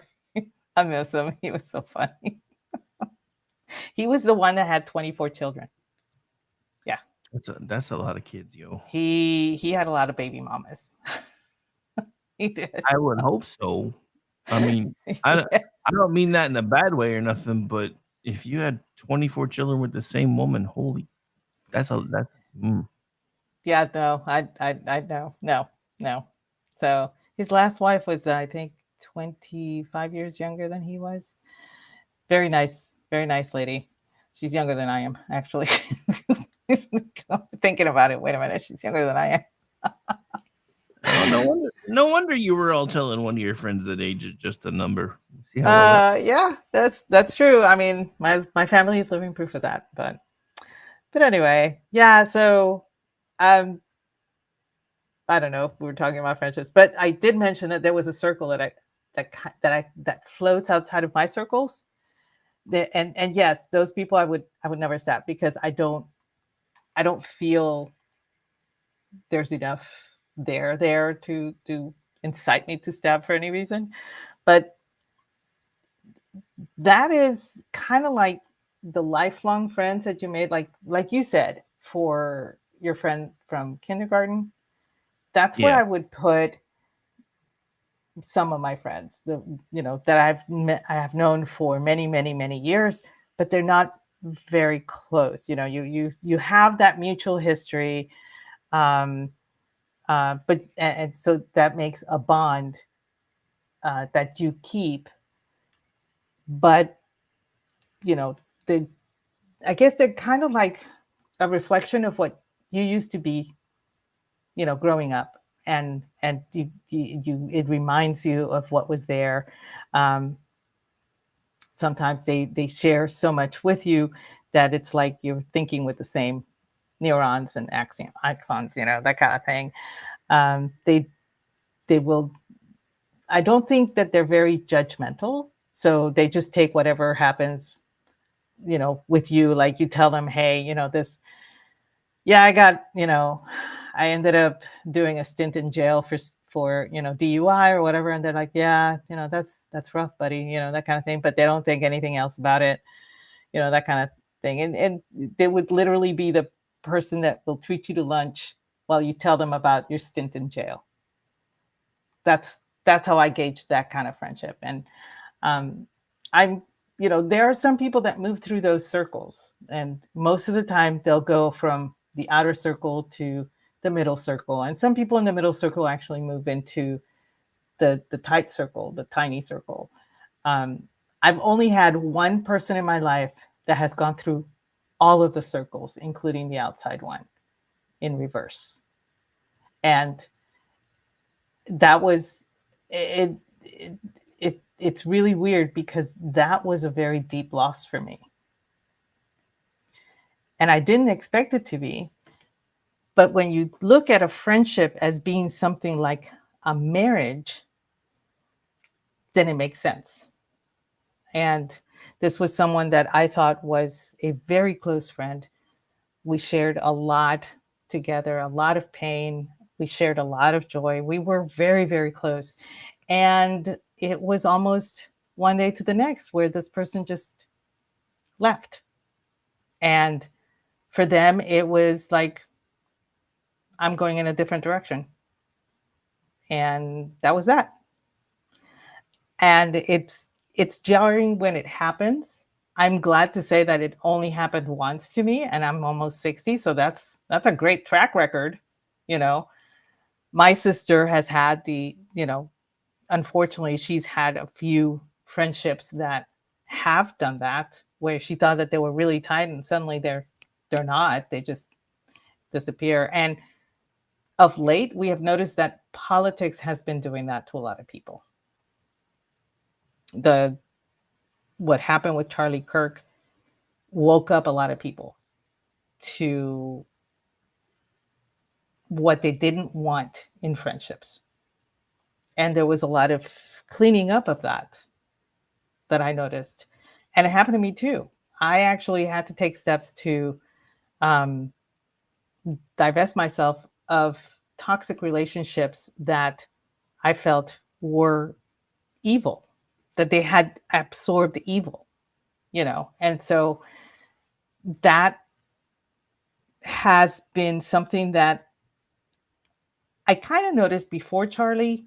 I miss him. He was so funny. He was the one that had 24 children. That's a lot of kids, yo. He had a lot of baby mamas. He did. I would hope so. I mean, I don't mean that in a bad way or nothing, but if you had 24 children with the same woman, that's. Yeah, no, I know. No. So his last wife was, I think, 25 years younger than he was. Very nice lady. She's younger than I am, actually. Thinking about it, wait a minute, she's younger than I am. No wonder you were all telling one of your friends that age is just a number. See how yeah, that's true. I mean, my family is living proof of that. But anyway, yeah. So, I don't know if we were talking about friendships, but I did mention that there was a circle that floats outside of my circles. And yes, those people I would never stab because I don't feel there's enough there to incite me to stab for any reason. But that is kind of like the lifelong friends that you made, like you said, for your friend from kindergarten. That's where I would put some of my friends, that I have known for many, many, many years, but they're not very close. You have that mutual history, but so that makes a bond that you keep. But I guess they're kind of like a reflection of what you used to be, growing up. And it reminds you of what was there. Sometimes they share so much with you that it's like you're thinking with the same neurons and axons, that kind of thing. They will. I don't think that they're very judgmental, so they just take whatever happens, with you. Like you tell them, hey, this. Yeah, I ended up doing a stint in jail for DUI or whatever, and they're like, yeah, that's rough, buddy, that kind of thing. But they don't think anything else about it, that kind of thing. And they would literally be the person that will treat you to lunch while you tell them about your stint in jail. That's how I gauge that kind of friendship. And there are some people that move through those circles, and most of the time they'll go from the outer circle to the middle circle. And some people in the middle circle actually move into the tight circle, the tiny circle. I've only had one person in my life that has gone through all of the circles, including the outside one, in reverse. And that was it. It's really weird because that was a very deep loss for me. And I didn't expect it to be. But when you look at a friendship as being something like a marriage, then it makes sense. And this was someone that I thought was a very close friend. We shared a lot together, a lot of pain. We shared a lot of joy. We were very, very close. And it was almost one day to the next where this person just left. And for them, it was like, I'm going in a different direction. And that was that. And it's jarring when it happens. I'm glad to say that it only happened once to me, and I'm almost 60, so that's a great track record. You know, my sister has had unfortunately, she's had a few friendships that have done that, where she thought that they were really tight, and suddenly they're not. They just disappear. And of late, we have noticed that politics has been doing that to a lot of people. What happened with Charlie Kirk woke up a lot of people to what they didn't want in friendships. And there was a lot of cleaning up of that I noticed. And it happened to me too. I actually had to take steps to um, divest myself of toxic relationships that I felt were evil, that they had absorbed evil, And so that has been something that I kind of noticed before Charlie,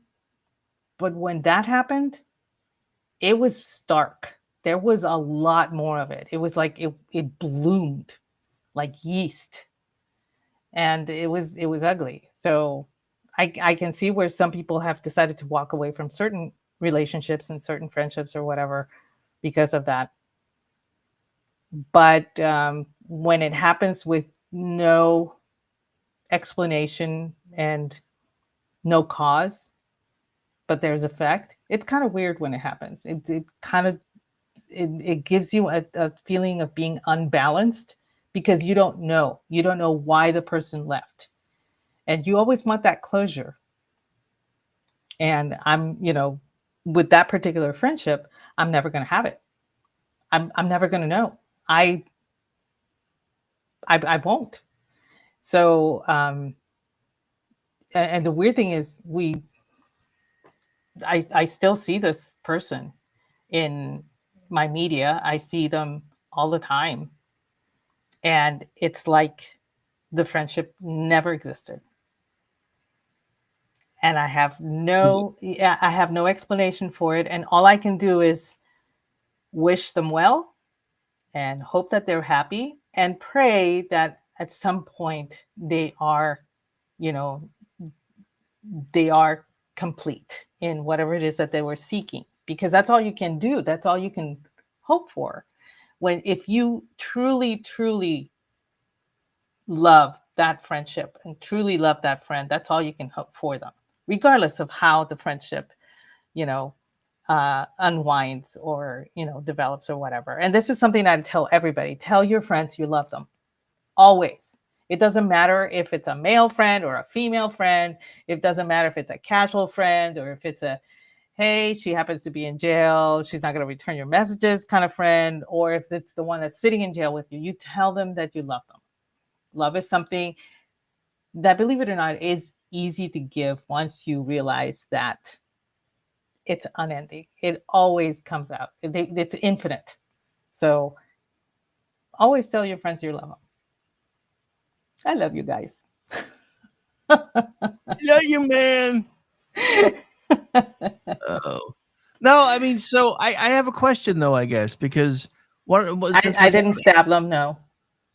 but when that happened, it was stark. There was a lot more of it. It was like it bloomed like yeast, and it was ugly. So I can see where some people have decided to walk away from certain relationships and certain friendships or whatever because of that. But when it happens with no explanation and no cause, but there's effect, it's kind of weird when it happens. It gives you a feeling of being unbalanced because you don't know why the person left, and you always want that closure. And I'm with that particular friendship, I'm never going to have it. I'm never going to know. I won't. So and the weird thing is I still see this person in my media. I see them all the time. And it's like the friendship never existed. And I have no explanation for it. And all I can do is wish them well and hope that they're happy and pray that at some point they are, they are complete in whatever it is that they were seeking, because that's all you can do. That's all you can hope for. If you truly love that friendship and truly love that friend, that's all you can hope for them, regardless of how the friendship, unwinds or, develops or whatever. And this is something I tell everybody: tell your friends you love them. Always. It doesn't matter if it's a male friend or a female friend. It doesn't matter if it's a casual friend or if it's a, hey, she happens to be in jail, she's not going to return your messages kind of friend, or if it's the one that's sitting in jail with you. You tell them that you love them. Love is something that, believe it or not, is easy to give once you realize that it's unending. It always comes out. It's infinite. So always tell your friends you love them. I love you guys. Yeah, you man. Oh. No, I mean, so I have a question though, I guess, because I didn't stab them, no.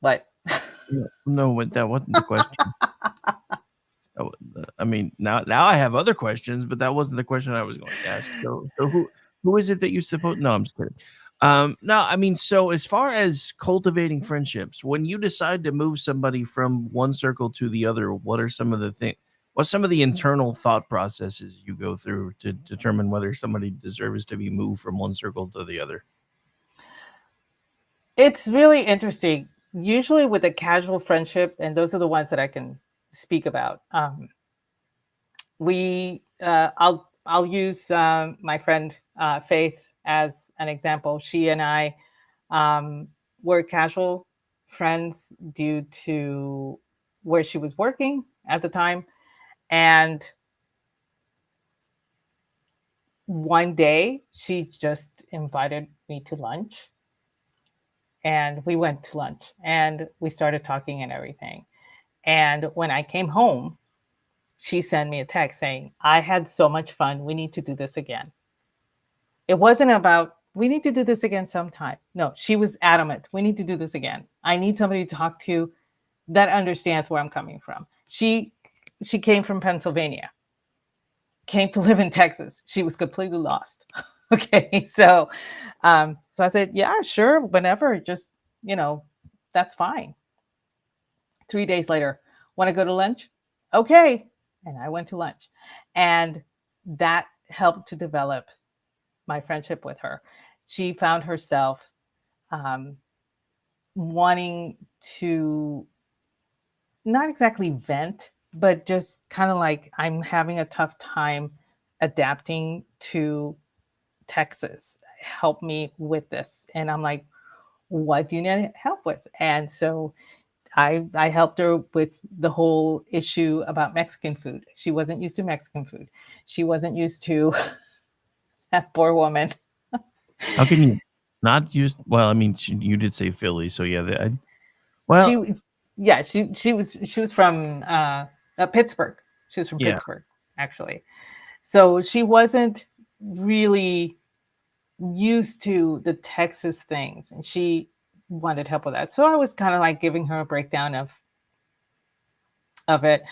But no, that wasn't the question. I mean, now I have other questions, but that wasn't the question I was going to ask. So who is it that you suppose? No, I'm just kidding. No, I mean, so as far as cultivating friendships, when you decide to move somebody from one circle to the other, what are some of the things? What's some of the internal thought processes you go through to determine whether somebody deserves to be moved from one circle to the other? it's really interesting. Usually with a casual friendship, and those are the ones that I can speak about. I'll use my friend Faith as an example. She and I were casual friends due to where she was working at the time. And one day she just invited me to lunch, and we went to lunch and we started talking and everything. And when I came home, she sent me a text saying, I had so much fun. We need to do this again. It wasn't about, we need to do this again sometime. No, she was adamant. We need to do this again. I need somebody to talk to that understands where I'm coming from. She came from Pennsylvania, came to live in Texas. She was completely lost. Okay, so I said, yeah, sure, whenever, just, that's fine. 3 days later, want to go to lunch? Okay. And I went to lunch. And that helped to develop my friendship with her. She found herself wanting to not exactly vent, but just kind of like, I'm having a tough time adapting to Texas. Help me with this. And I'm like, what do you need help with? And so I helped her with the whole issue about Mexican food. She wasn't used to Mexican food. She wasn't used to that poor woman. How can you not use? Well, I mean, you did say Philly, so yeah. Well, she was from Pittsburgh. She was from Yeah. Pittsburgh, actually. So she wasn't really used to the Texas things, and she wanted help with that. So I was kind of like giving her a breakdown of it,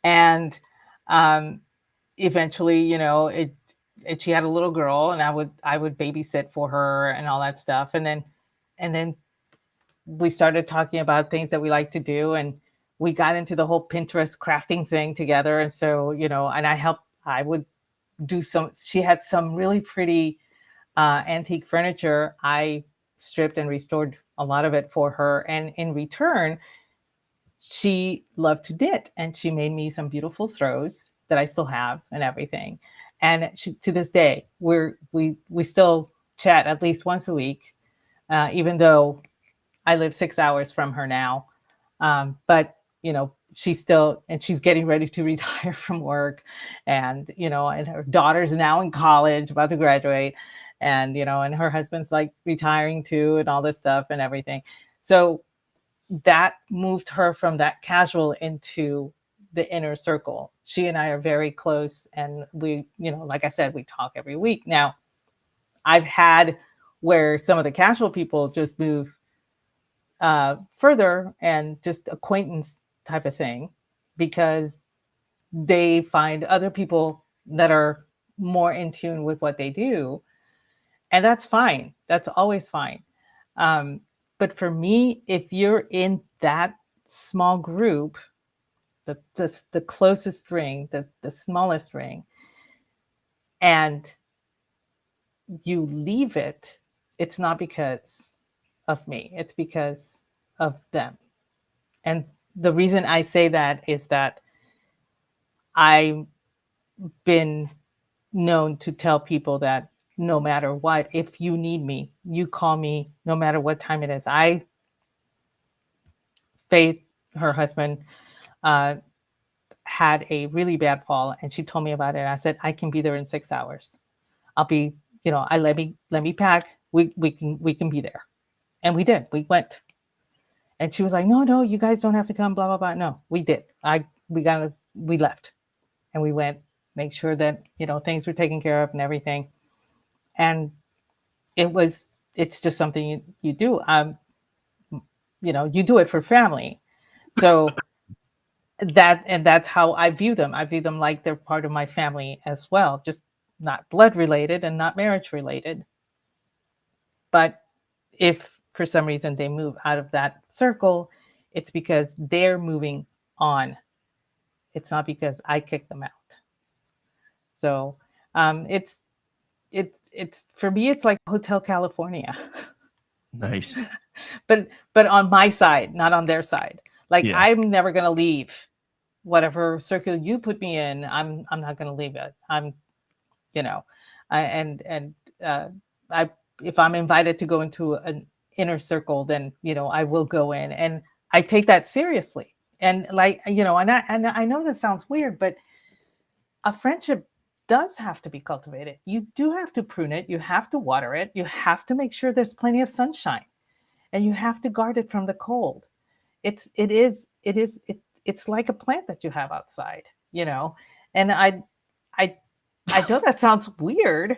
and eventually, she had a little girl, and I would babysit for her and all that stuff, and then we started talking about things that we like to do, and we got into the whole Pinterest crafting thing together. And so, and I would do she had some really pretty antique furniture. I stripped and restored a lot of it for her. And in return, she loved to knit, and she made me some beautiful throws that I still have and everything. And to this day, we still chat at least once a week, even though I live 6 hours from her now. But, she's getting ready to retire from work, and, and her daughter's now in college, about to graduate, and, and her husband's like retiring too, and all this stuff and everything. So that moved her from that casual into the inner circle. She and I are very close, and we, like I said, we talk every week. Now, I've had where some of the casual people just move further and just acquaintance type of thing, because they find other people that are more in tune with what they do. And that's fine. That's always fine. But for me, if you're in that small group, the closest ring, the smallest ring, and you leave it, it's not because of me, it's because of them. And the reason I say that is that I've been known to tell people that no matter what, if you need me, you call me, no matter what time it is. Faith, her husband, had a really bad fall, and she told me about it. And I said, I can be there in 6 hours. I'll be, let me pack. We can be there. And we did. We went. And she was like, no, you guys don't have to come, blah, blah, blah. No, we did. We left, and we went, make sure that, things were taken care of and everything. And it's just something you do. You do it for family. So that's how I view them. I view them like they're part of my family as well, just not blood related and not marriage related. But if for some reason they move out of that circle, it's because they're moving on. It's not because I kicked them out. So it's for me, it's like Hotel California. Nice. but on my side, not on their side. Like, Yeah. I'm never going to leave whatever circle you put me in. I'm not going to leave it. If I'm invited to go into an inner circle, then, I will go in, and I take that seriously. And like, and I know that sounds weird, but a friendship does have to be cultivated. You do have to prune it. You have to water it. You have to make sure there's plenty of sunshine, and you have to guard it from the cold. It's like a plant that you have outside, and I know that sounds weird,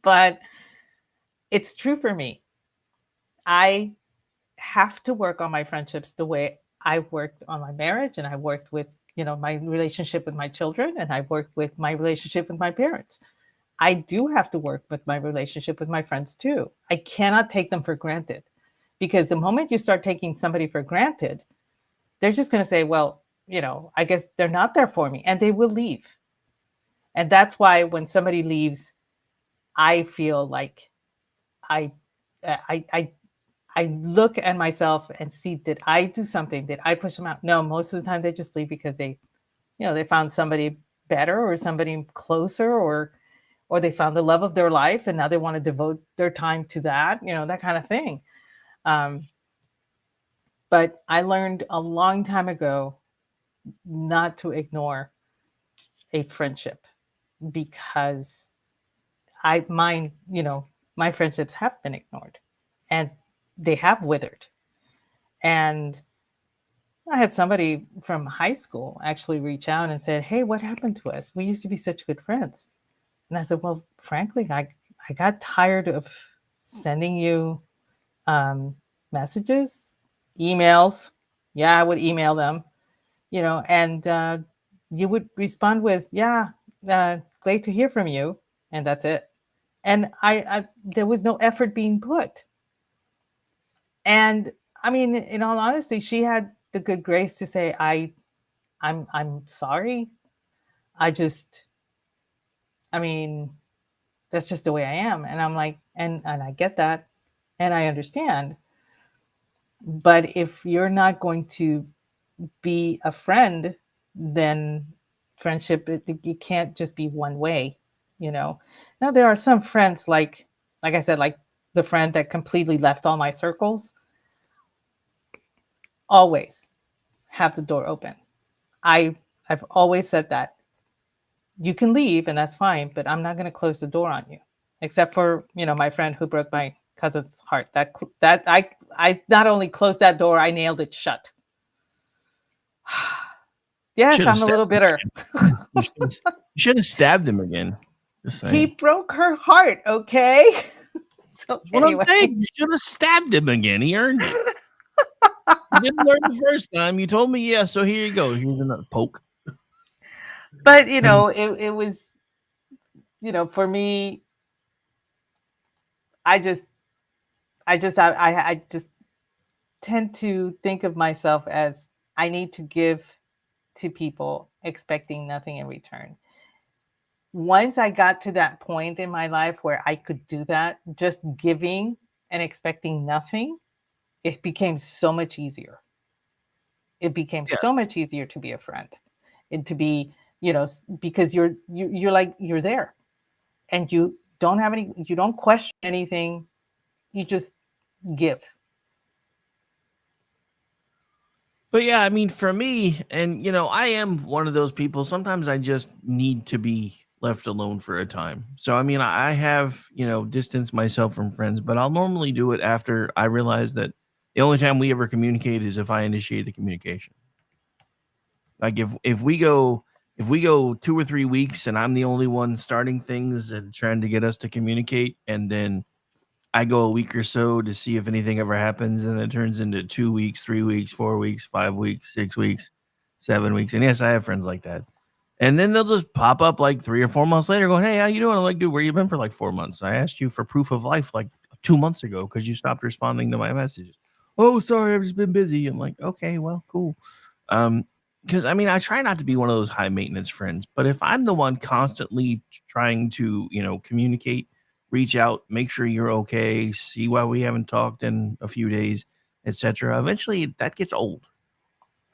but it's true for me. I have to work on my friendships the way I worked on my marriage, and I worked with, my relationship with my children, and I worked with my relationship with my parents. I do have to work with my relationship with my friends too. I cannot take them for granted, because the moment you start taking somebody for granted, they're just going to say, well, I guess they're not there for me, and they will leave. And that's why when somebody leaves, I feel like I I I I look at myself and see, did I do something? Did I push them out? No, most of the time they just leave because they found somebody better or somebody closer, or they found the love of their life and now they want to devote their time to that, that kind of thing. Um, but I learned a long time ago not to ignore a friendship, because my friendships have been ignored and they have withered. And I had somebody from high school actually reach out and said, "Hey, what happened to us? We used to be such good friends." And I said, "Well, frankly, I got tired of sending you messages, emails." Yeah, I would email them, and you would respond with, "Yeah, great to hear from you." And that's it. And there was no effort being put. And I mean, in all honesty, she had the good grace to say, I'm sorry. I mean, that's just the way I am." And I'm like, and I get that and I understand. But if you're not going to be a friend, then friendship, it can't just be one way, you know. Now there are some friends, like I said, like the friend that completely left all my circles, always have the door open. I've always said that you can leave and that's fine, but I'm not going to close the door on you, except for my friend who broke my cousin's heart. That I not only closed that door, I nailed it shut. Yes, Should've I'm a little bitter. You should have stabbed him again. Just saying. He broke her heart. Okay. So That's what I'm anyway, saying. You should have stabbed him again. He earned it. You didn't learn the first time. You told me, yeah. So here you go. Here's another poke. but it was for me. I just tend to think of myself as I need to give to people expecting nothing in return. Once I got to that point in my life where I could do that, just giving and expecting nothing, it became so much easier. It became Yeah. so much easier to be a friend and to be, because you're like, you're there and you don't question anything. You just give. But yeah, I mean, for me, and I am one of those people. Sometimes I just need to be left alone for a time. So I mean, I have distanced myself from friends, but I'll normally do it after I realize that the only time we ever communicate is if I initiate the communication. Like if we go 2 or 3 weeks and I'm the only one starting things and trying to get us to communicate, and then I go a week or so to see if anything ever happens, and it turns into 2 weeks, 3 weeks, 4 weeks, 5 weeks, 6 weeks, 7 weeks. And yes, I have friends like that. And then they'll just pop up like 3 or 4 months later going, "Hey, how you doing?" I'm like, "Dude, where you been for like 4 months? I asked you for proof of life like 2 months ago because you stopped responding to my messages." "Oh, sorry, I've just been busy." I'm like, "Okay, well, cool." Because I mean, I try not to be one of those high maintenance friends, but if I'm the one constantly trying to, communicate, reach out, make sure you're okay, see why we haven't talked in a few days, etc., eventually that gets old.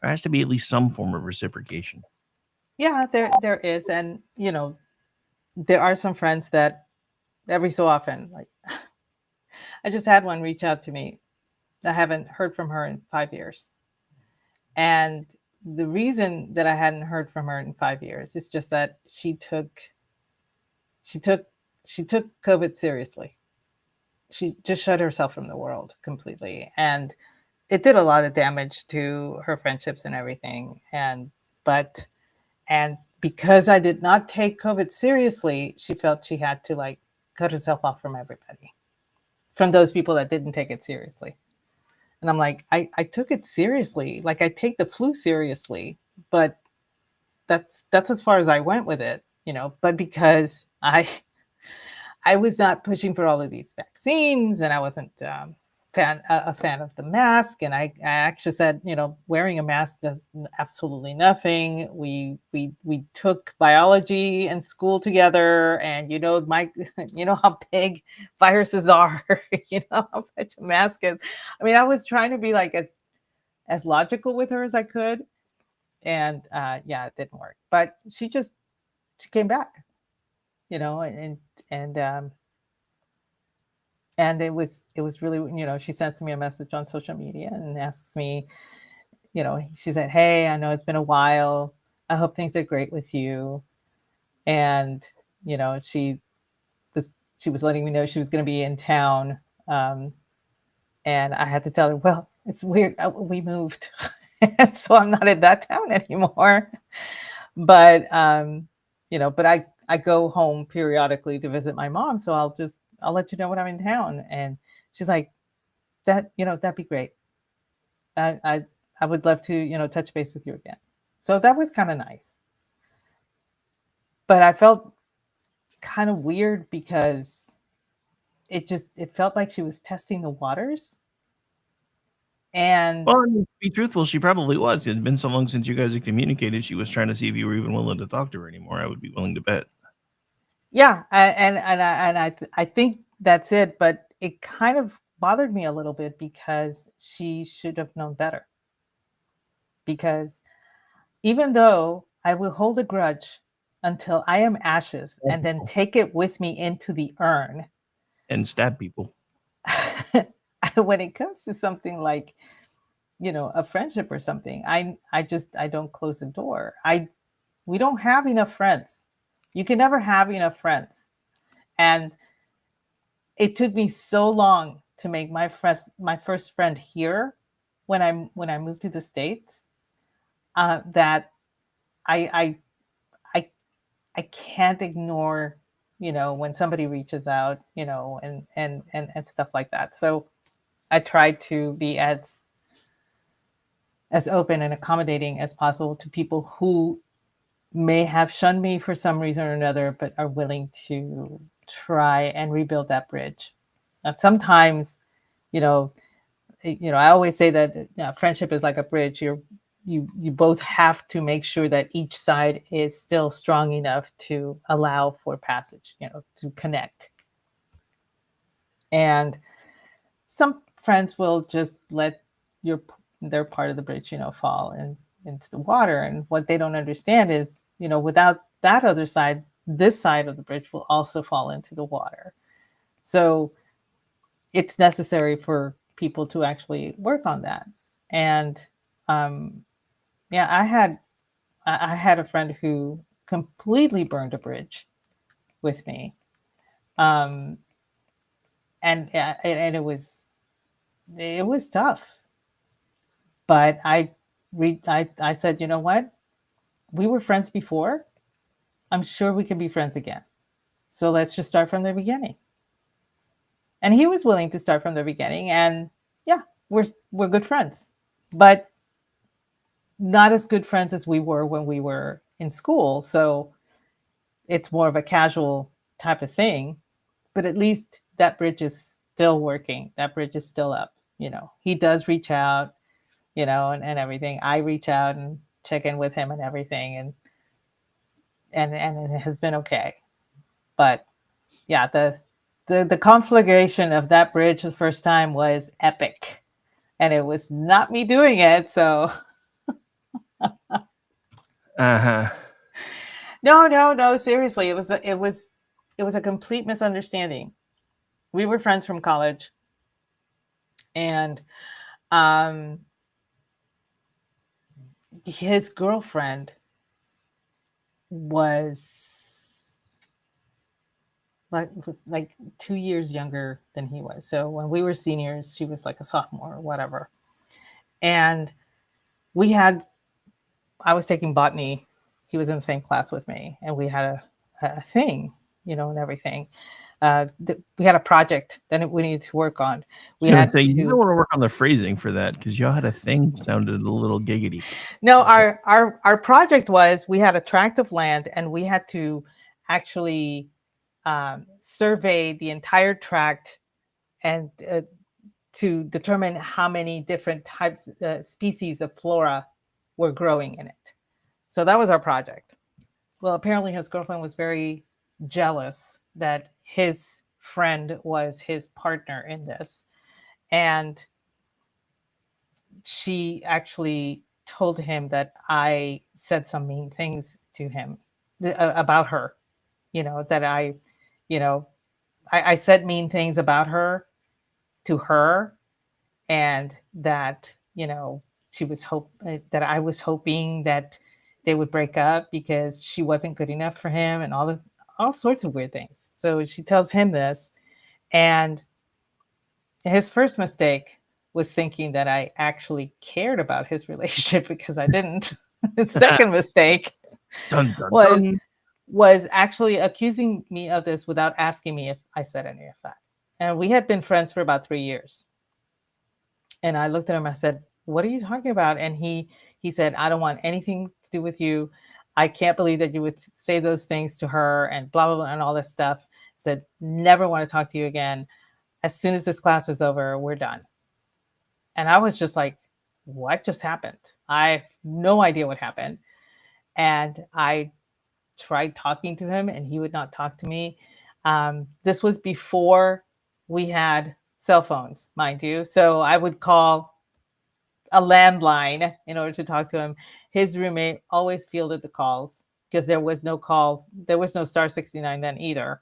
There has to be at least some form of reciprocation. Yeah, there is. And there are some friends that every so often, like I just had one reach out to me. I haven't heard from her in 5 years. And the reason that I hadn't heard from her in 5 years is just that she took COVID seriously. She just shut herself from the world completely. And it did a lot of damage to her friendships and everything. And because I did not take COVID seriously, she felt she had to like cut herself off from everybody. from those people that didn't take it seriously. And I'm like, I took it seriously. Like I take the flu seriously, but that's as far as I went with it, but because I was not pushing for all of these vaccines, and I wasn't a fan of the mask. And I actually said, wearing a mask does absolutely nothing. We took biology in school together, and how big viruses are. How much a mask is. I mean, I was trying to be like as logical with her as I could, and it didn't work. But she came back, and it was really, she sends me a message on social media and asks me, she said, "Hey, I know it's been a while. I hope things are great with you." And she was letting me know she was going to be in town, and I had to tell her, well, it's weird, we moved. And so I'm not in that town anymore. But but I go home periodically to visit my mom, so I'll let you know when I'm in town. And she's like, that'd be great. I would love to, touch base with you again. So that was kind of nice. But I felt kind of weird because it felt like she was testing the waters. And well, I mean, to be truthful, she probably was. It had been so long since you guys had communicated. She was trying to see if you were even willing to talk to her anymore. I would be willing to bet. Yeah, I think that's it. But it kind of bothered me a little bit because she should have known better. Because even though I will hold a grudge until I am ashes and then take it with me into the urn and stab people, when it comes to something like, a friendship or something, I don't close the door. We don't have enough friends. You can never have enough friends. And it took me so long to make my first friend here when I moved to the States, that I can't ignore, when somebody reaches out, and stuff like that. So I try to be as open and accommodating as possible to people who may have shunned me for some reason or another, but are willing to try and rebuild that bridge. And sometimes, I always say that friendship is like a bridge. You both have to make sure that each side is still strong enough to allow for passage, to connect. And some friends will just let their part of the bridge, fall into the water. And what they don't understand is, without that other side, this side of the bridge will also fall into the water. So it's necessary for people to actually work on that. And I had a friend who completely burned a bridge with me, and it was tough. But I said, you know what? We were friends before. I'm sure we can be friends again. So let's just start from the beginning. And he was willing to start from the beginning, and we're good friends, but not as good friends as we were when we were in school. So it's more of a casual type of thing, but at least that bridge is still working. That bridge is still up. He does reach out, and everything. I reach out and check in with him and everything. And it has been okay. But yeah, the conflagration of that bridge the first time was epic, and it was not me doing it. So No, seriously, it was a complete misunderstanding. We were friends from college, and his girlfriend was like 2 years younger than he was. So when we were seniors, she was like a sophomore or whatever. And I was taking botany. He was in the same class with me, and we had a thing, and everything. we had a project that we needed to work on. We You had you might to want to work on the phrasing for that because y'all had a thing sounded a little giggity. no, our project was we had a tract of land and we had to actually survey the entire tract and to determine how many different types, species of flora were growing in it. So that was our project. Well, apparently his girlfriend was very jealous that his friend was his partner in this. And she actually told him that I said some mean things to him about her, that I said mean things about her to her, and that, she was that I was hoping that they would break up because she wasn't good enough for him and all sorts of weird things. So she tells him this, and his first mistake was thinking that I actually cared about his relationship because I didn't. His second mistake Dun, dun, was dun. was actually accusing me of this without asking me if I said any of that. And we had been friends for about 3 years. And I looked at him, I said, "What are you talking about?" And he said, "I don't want anything to do with you. I can't believe that you would say those things to her and blah, blah, blah, and all this stuff." I said, "Never want to talk to you again. As soon as this class is over, we're done." And I was just like, what just happened? I have no idea what happened. And I tried talking to him and he would not talk to me. This was before we had cell phones, mind you. So I would call a landline in order to talk to him. His roommate always fielded the calls because there was no call. There was no star 69 then either.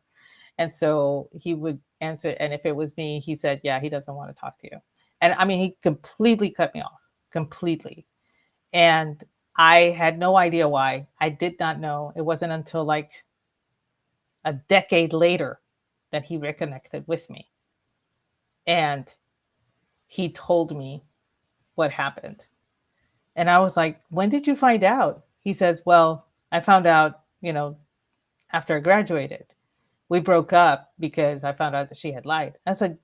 And so he would answer. And if it was me, he said, yeah, he doesn't want to talk to you. And I mean, he completely cut me off, completely. And I had no idea why. I did not know. It wasn't until like a decade later that he reconnected with me. And he told me what happened. And I was like, when did you find out? He says, well, I found out, after I graduated. We broke up because I found out that she had lied. I said,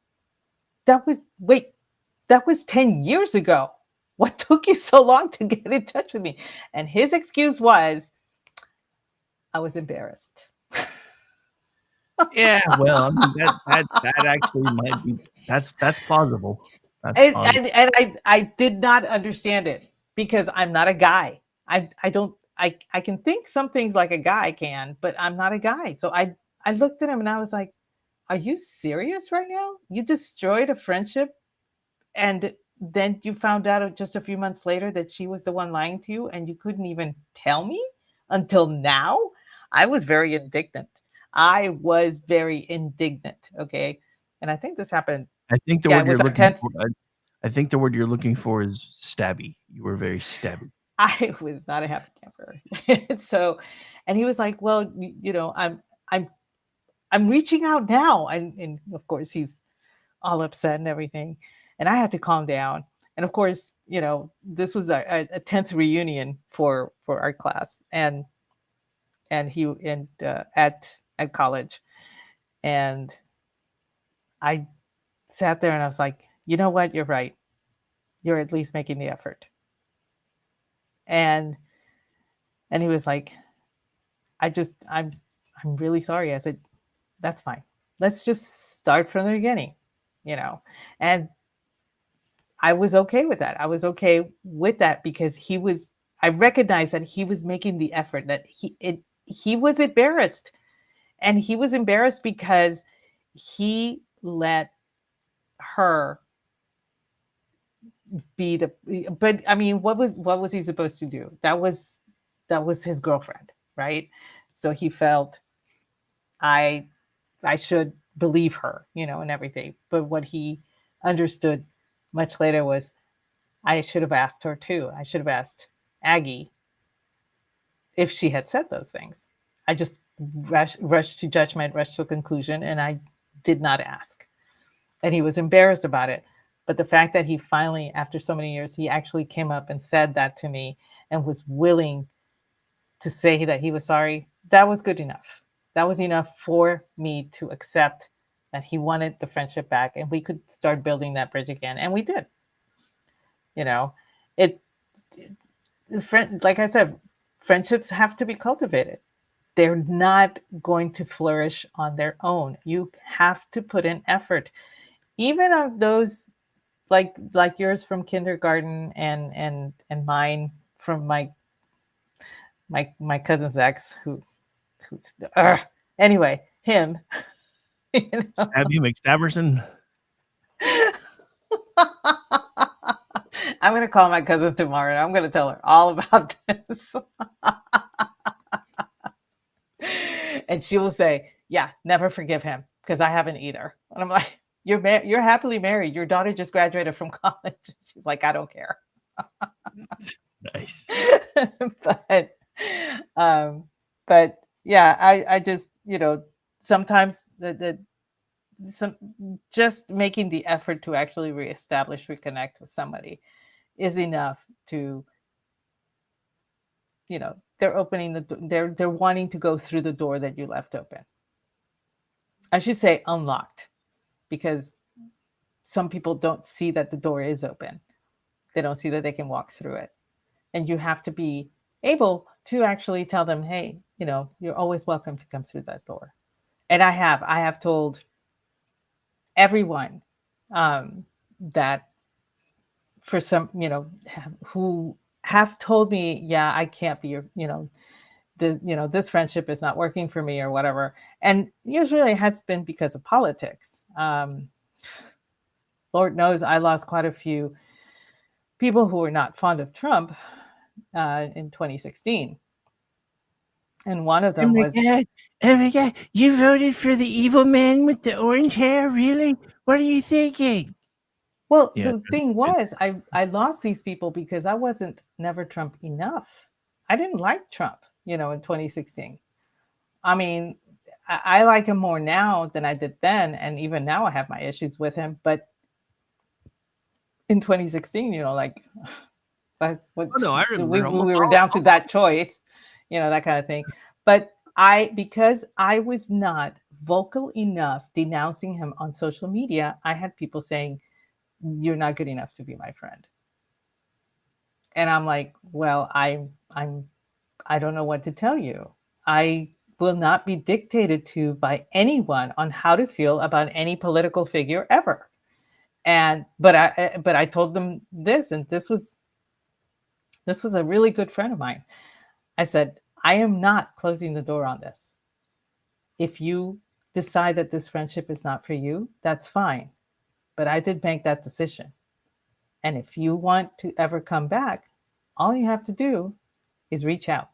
that was 10 years ago. What took you so long to get in touch with me? And his excuse was, I was embarrassed. Yeah, well, I mean that actually might be that's plausible. That's And, plausible. and I did not understand it because I'm not a guy. I can think some things like a guy can, but I'm not a guy. So I looked at him and I was like, are you serious right now? You destroyed a friendship and then you found out just a few months later that she was the one lying to you and you couldn't even tell me until now? I was very indignant. Okay. And I think this happened. I think the Yeah, word it was you're our looking 10th. for I think the word you're looking for is stabby. You were very stabby. I was not a happy camper. So, and he was like, well, I'm reaching out now. And of course he's all upset and everything. And I had to calm down. And of course, this was a 10th reunion for our class and at college. And I sat there and I was like, you know what? You're right. You're at least making the effort. And he was like, I'm really sorry. I said, that's fine. Let's just start from the beginning, and I was okay with that. I was okay with that because I recognized that he was making the effort, that he was embarrassed, and he was embarrassed because he let her be but I mean, what was he supposed to do? That was his girlfriend, right? So he felt I should believe her, and everything. But what he understood much later was I should have asked her too. I should have asked Aggie if she had said those things. I just rushed to judgment, rushed to a conclusion, and I did not ask. And he was embarrassed about it. But the fact that he finally, after so many years, he actually came up and said that to me and was willing to say that he was sorry, that was good enough. That was enough for me to accept that he wanted the friendship back, and we could start building that bridge again. And we did. You know, like I said, friendships have to be cultivated. They're not going to flourish on their own. You have to put in effort. Even of those like yours from kindergarten and mine from my cousin's ex who's anyway, him. You know? Stabby McStabberson. I'm gonna call my cousin tomorrow and I'm gonna tell her all about this. And she will say, yeah, never forgive him, because I haven't either. And I'm like, you're happily married. Your daughter just graduated from college. She's like, I don't care. Nice. but yeah, I just, sometimes just making the effort to actually reestablish, reconnect with somebody is enough to, they're opening they're wanting to go through the door that you left open. I should say unlocked, because some people don't see that the door is open. They don't see that they can walk through it. And you have to be able to actually tell them, hey, you're always welcome to come through that door. And I have told everyone that for some, who have told me, yeah, I can't be your, this friendship is not working for me or whatever. And usually it has been because of politics. Lord knows I lost quite a few people who were not fond of Trump in 2016. And one of them was... Oh my God, you voted for the evil man with the orange hair? Really? What are you thinking? Well, the thing was, I lost these people because I wasn't never Trump enough. I didn't like Trump, in 2016. I mean, I like him more now than I did then. And even now I have my issues with him. But in 2016, I remember. We were down to that choice, that kind of thing. But because I was not vocal enough denouncing him on social media, I had people saying, you're not good enough to be my friend. And I'm like, well, I don't know what to tell you. I will not be dictated to by anyone on how to feel about any political figure ever. But I told them this, and this was a really good friend of mine. I said, I am not closing the door on this. If you decide that this friendship is not for you, that's fine. But I did make that decision. And if you want to ever come back, all you have to do is reach out.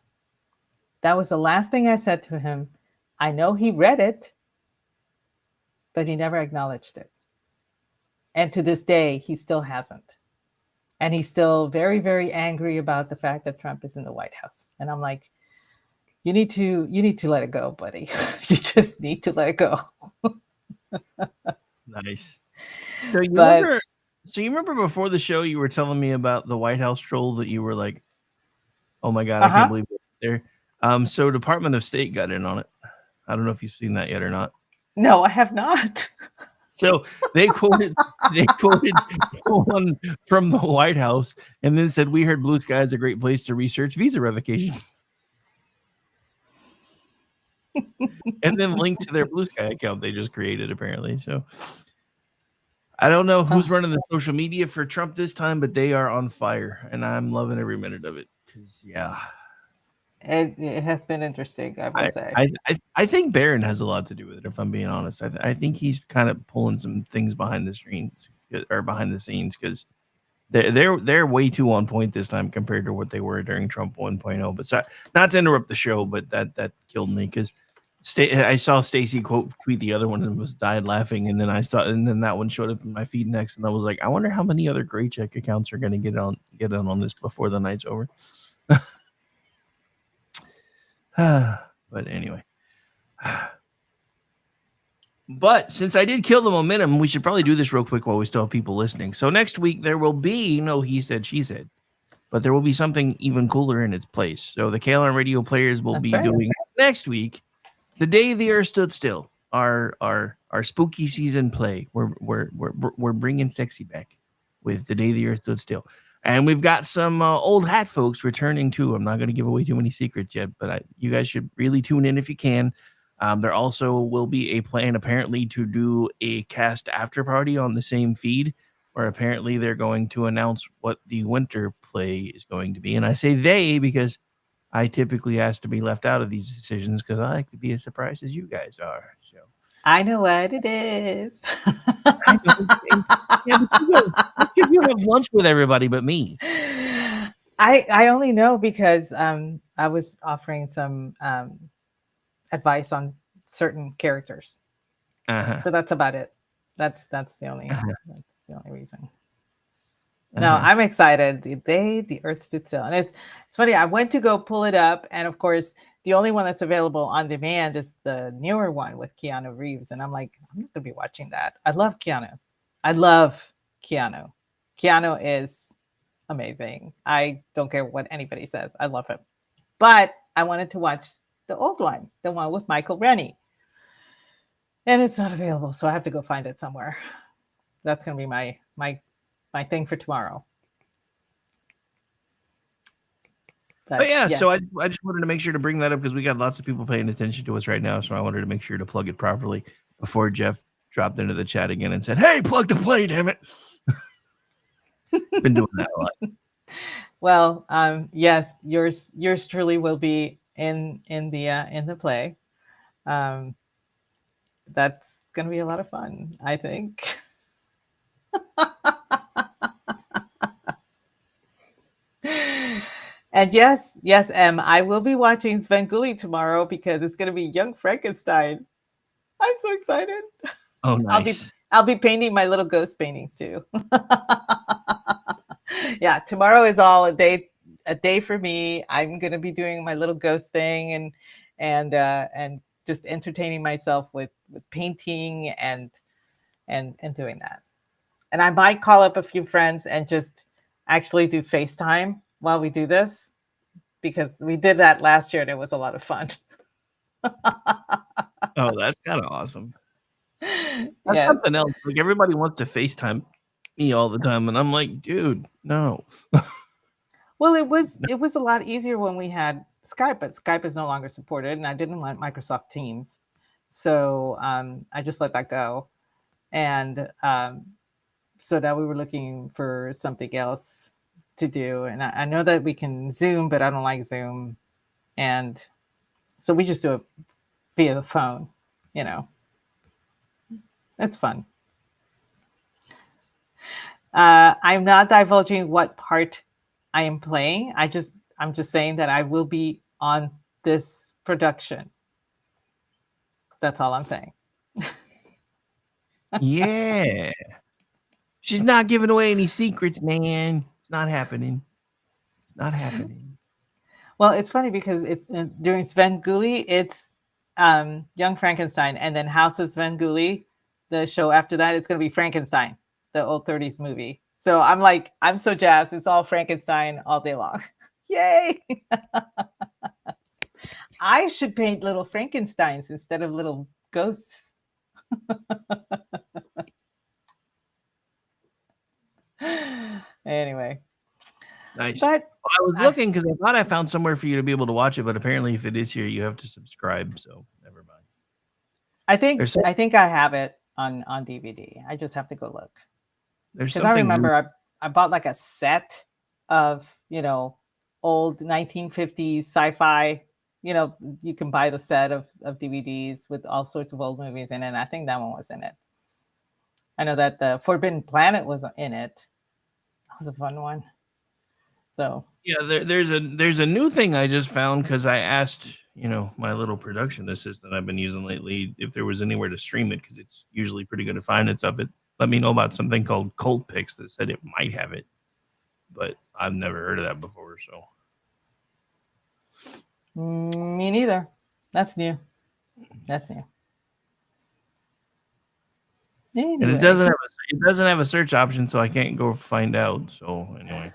That was the last thing I said to him. I know he read it, but he never acknowledged it. And to this day, he still hasn't. And he's still very, very angry about the fact that Trump is in the White House. And I'm like, you need to let it go, buddy. You just need to let it go. Nice. So you remember before the show, you were telling me about the White House troll that you were like, oh my God, I can't believe it's there. So Department of State got in on it. I don't know if you've seen that yet or not. No, I have not. So they quoted one from the White House and then said, we heard Blue Sky is a great place to research visa revocation. And then linked to their Blue Sky account they just created, apparently. So I don't know who's running the social media for Trump this time, but they are on fire, and I'm loving every minute of it. Because it has been interesting, I would say. I think Barron has a lot to do with it, if I'm being honest. I think he's kind of pulling some things behind the scenes, because they're way too on point this time compared to what they were during Trump 1.0. But so, not to interrupt the show, but that killed me because I saw Stacey tweet the other one and died laughing, and then then that one showed up in my feed next, and I was like, I wonder how many other Gray Check accounts are going to get on this before the night's over. But anyway. But since I did kill the momentum, we should probably do this real quick while we still have people listening. So next week there will be no He Said, She Said, but there will be something even cooler in its place. So the KLRN Radio players will doing next week The Day the Earth Stood Still, our spooky season play. We're bringing sexy back with The Day the Earth Stood Still, and we've got some old hat folks returning too. I'm not going to give away too many secrets yet, but you guys should really tune in if you can. There also will be a plan apparently to do a cast after party on the same feed, where apparently they're going to announce what the winter play is going to be. And I say they because I typically ask to be left out of these decisions because I like to be as surprised as you guys are. So I know what it is. I know, that's because you have lunch with everybody but me. I only know because I was offering some advice on certain characters. So that's about it. That's the only reason. No, I'm excited. The Earth Stood Still, and it's funny. I went to go pull it up, and of course, the only one that's available on demand is the newer one with Keanu Reeves, and I'm like, I'm not gonna be watching that. I love Keanu. I love Keanu. Keanu is amazing. I don't care what anybody says. I love him, but I wanted to watch the old one, the one with Michael Rennie, and it's not available, so I have to go find it somewhere. That's gonna be my thing for tomorrow. But yeah, yes. So I just wanted to make sure to bring that up because we got lots of people paying attention to us right now. So I wanted to make sure to plug it properly before Jeff dropped into the chat again and said, "Hey, plug the play, damn it!" Been doing that a lot. Well, yes, yours truly will be in the play. That's going to be a lot of fun, I think. And yes, I will be watching Svengoolie tomorrow because it's going to be Young Frankenstein. I'm so excited. Oh, nice. I'll be painting my little ghost paintings too. Yeah, tomorrow is all a day for me. I'm going to be doing my little ghost thing and just entertaining myself with painting and doing that. And I might call up a few friends and just actually do FaceTime while we do this, because we did that last year and it was a lot of fun. Oh, that's kind of awesome. That's something else. Like everybody wants to FaceTime me all the time, and I'm like, dude, no. Well, it was a lot easier when we had Skype, but Skype is no longer supported, and I didn't want Microsoft Teams, so I just let that go, and so now we were looking for something else to do, and I know that we can Zoom, but I don't like Zoom, and so we just do it via the phone. You know, it's fun. I'm not divulging what part I am playing. I'm just saying that I will be on this production. That's all I'm saying. Yeah. She's not giving away any secrets, man. It's not happening. It's not happening. Well, it's funny because it's during Svengoolie, it's Young Frankenstein, and then House of Svengoolie, the show after that, it's going to be Frankenstein, the old 30s movie. So I'm so jazzed. It's all Frankenstein all day long. Yay! I should paint little Frankensteins instead of little ghosts. Anyway. Nice. But I was looking because I thought I found somewhere for you to be able to watch it, but apparently if it is here, you have to subscribe. So never mind. I think I have it on DVD. I just have to go look. Because I remember I bought like a set of, old 1950s sci-fi. You can buy the set of DVDs with all sorts of old movies in it. And I think that one was in it. I know that the Forbidden Planet was in it. That was a fun one. So yeah, there's a new thing I just found because I asked, my little production assistant I've been using lately if there was anywhere to stream it, because it's usually pretty good to find it stuff. It let me know about something called Cult Pix that said it might have it, but I've never heard of that before. So me neither. That's new. Anyway. And it doesn't have a search option, so I can't go find out. So anyway,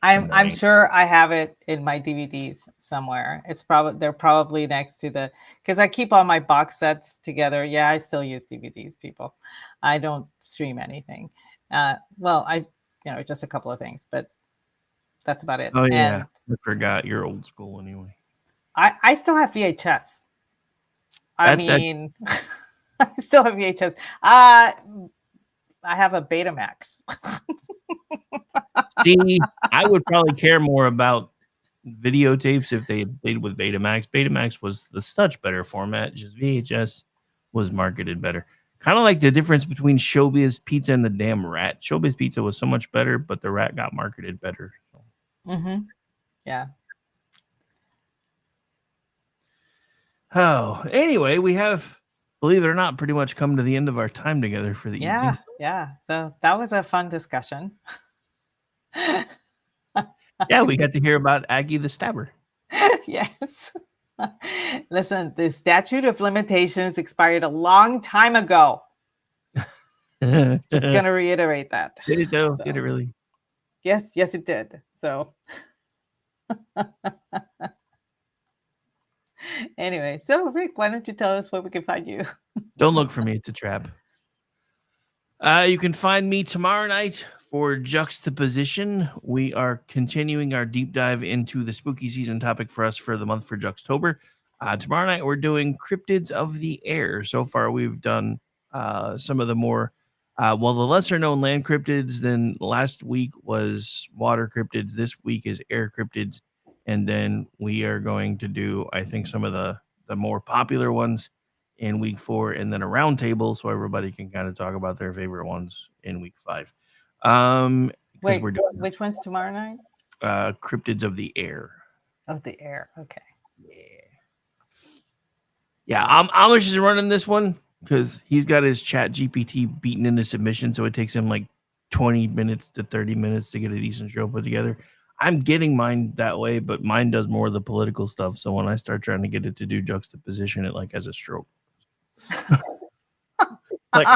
I'm Annoying. sure I have it in my DVDs somewhere. They're probably next to because I keep all my box sets together. Yeah, I still use DVDs, people. I don't stream anything. Well, just a couple of things, but that's about it. Oh yeah, And I forgot you're old school anyway. I still have VHS. I mean, I still have VHS. I have a Betamax. See, I would probably care more about videotapes if they had played with Betamax. Betamax was the such better format. Just VHS was marketed better. Kind of like the difference between Showbiz Pizza and the damn Rat. Showbiz Pizza was so much better, but the Rat got marketed better. Mm-hmm. Yeah. Oh, anyway, we have, believe it or not, pretty much come to the end of our time together for the evening. Yeah. So that was a fun discussion. Yeah, we got to hear about Aggie the Stabber. Yes. Listen, the statute of limitations expired a long time ago. Just gonna reiterate that. Did it though? Did it really? Yes, it did. So anyway, so Rick, why don't you tell us where we can find you? Don't look for me. It's a trap. You can find me tomorrow night for Juxtaposition. We are continuing our deep dive into the spooky season topic for us for the month for Juxtober. Tomorrow night, we're doing Cryptids of the Air. So far, we've done some of the more, the lesser known land cryptids. Then last week was water cryptids. This week is air cryptids. And then we are going to do, I think, some of the more popular ones in week 4, and then a round table so everybody can kind of talk about their favorite ones in week 5. Wait, which one's tomorrow night? Cryptids of the Air. Of the Air, okay. Yeah, Amish is running this one because he's got his Chat GPT beaten into submission, so it takes him like 20 minutes to 30 minutes to get a decent show put together. I'm getting mine that way, but mine does more of the political stuff. So when I start trying to get it to do juxtaposition, it like has a stroke. Like,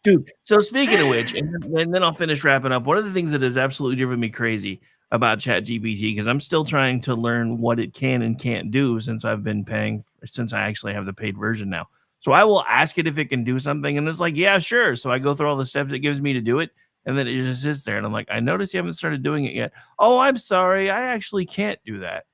dude. So speaking of which, and then I'll finish wrapping up. One of the things that has absolutely driven me crazy about ChatGPT, because I'm still trying to learn what it can and can't do since I've been paying, since I actually have the paid version now. So I will ask it if it can do something, and it's like, yeah, sure. So I go through all the steps it gives me to do it, and then it just sits there, and I'm like, I noticed you haven't started doing it yet. Oh, I'm sorry, I actually can't do that.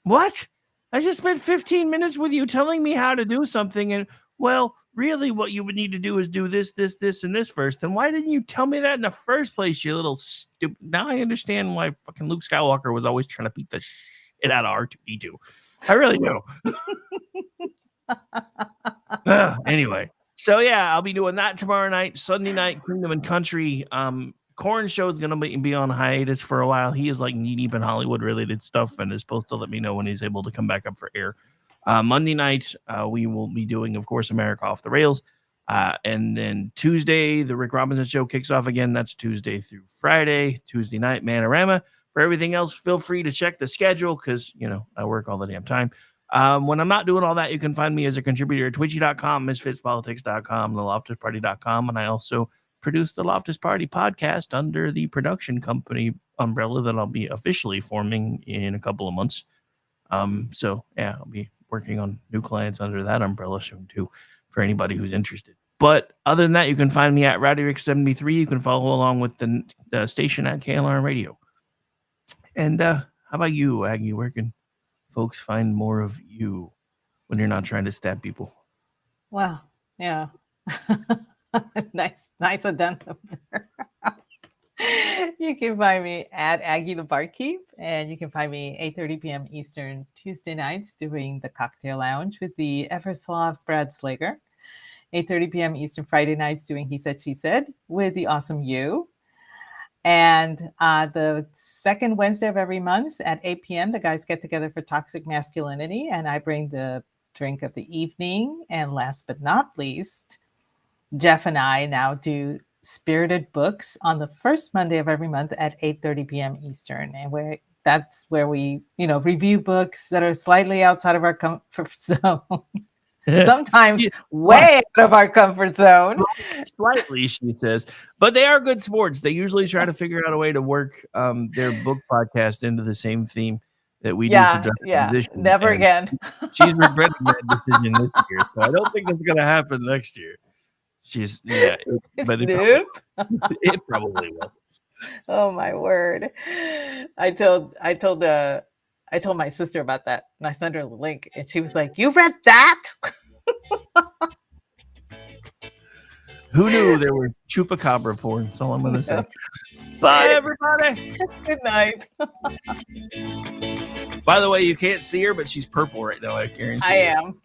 What? I just spent 15 minutes with you telling me how to do something, and well, really what you would need to do is do this, this, this, and this first. And why didn't you tell me that in the first place, you little stupid? Now I understand why fucking Luke Skywalker was always trying to beat the shit out of R2-D2. I really do. Anyway, so yeah, I'll be doing that tomorrow night. Sunday night, Kingdom and Country. Corn show is going to be on hiatus for a while. He is like knee deep in Hollywood related stuff and is supposed to let me know when he's able to come back up for air. Monday night, we will be doing, of course, America Off the Rails. And then Tuesday, the Rick Robinson show kicks off again. That's Tuesday through Friday. Tuesday night, Manorama. For everything else, feel free to check the schedule because, I work all the damn time. When I'm not doing all that, you can find me as a contributor at twitchy.com, misfitspolitics.com, theloftusparty.com, and I also produce the Loftus Party podcast under the production company umbrella that I'll be officially forming in a couple of months. So yeah, I'll be working on new clients under that umbrella soon too, for anybody who's interested. But other than that, you can find me at RowdyRick73. You can follow along with the station at KLR Radio. And how about you, Aggie? Where can folks find more of you when you're not trying to stab people? Well, yeah. nice addendum there. You can find me at Aggie the Barkeep, and you can find me 8:30 p.m. Eastern Tuesday nights doing the Cocktail Lounge with the ever suave Brad Slager. 8:30 p.m. Eastern Friday nights doing He Said, She Said with the awesome you. And the second Wednesday of every month at 8 p.m., the guys get together for Toxic Masculinity, and I bring the drink of the evening. And last but not least, Jeff and I now do Spirited Books on the first Monday of every month at 8:30 p.m. Eastern. And that's where we, review books that are slightly outside of our comfort zone. Sometimes Yeah. way out of our comfort zone. Slightly, she says, but they are good sports. They usually try to figure out a way to work their book podcast into the same theme that we do for juxtaposition. Never and again. She's regretting that decision this year, so I don't think that's going to happen next year. But Nope. it probably will. Oh my word! I told my sister about that, and I sent her the link, and she was like, "You read that?" Who knew there were chupacabra porn? That's all I'm going to say. Bye, everybody. Good night. By the way, you can't see her, but she's purple right now. I guarantee. I am.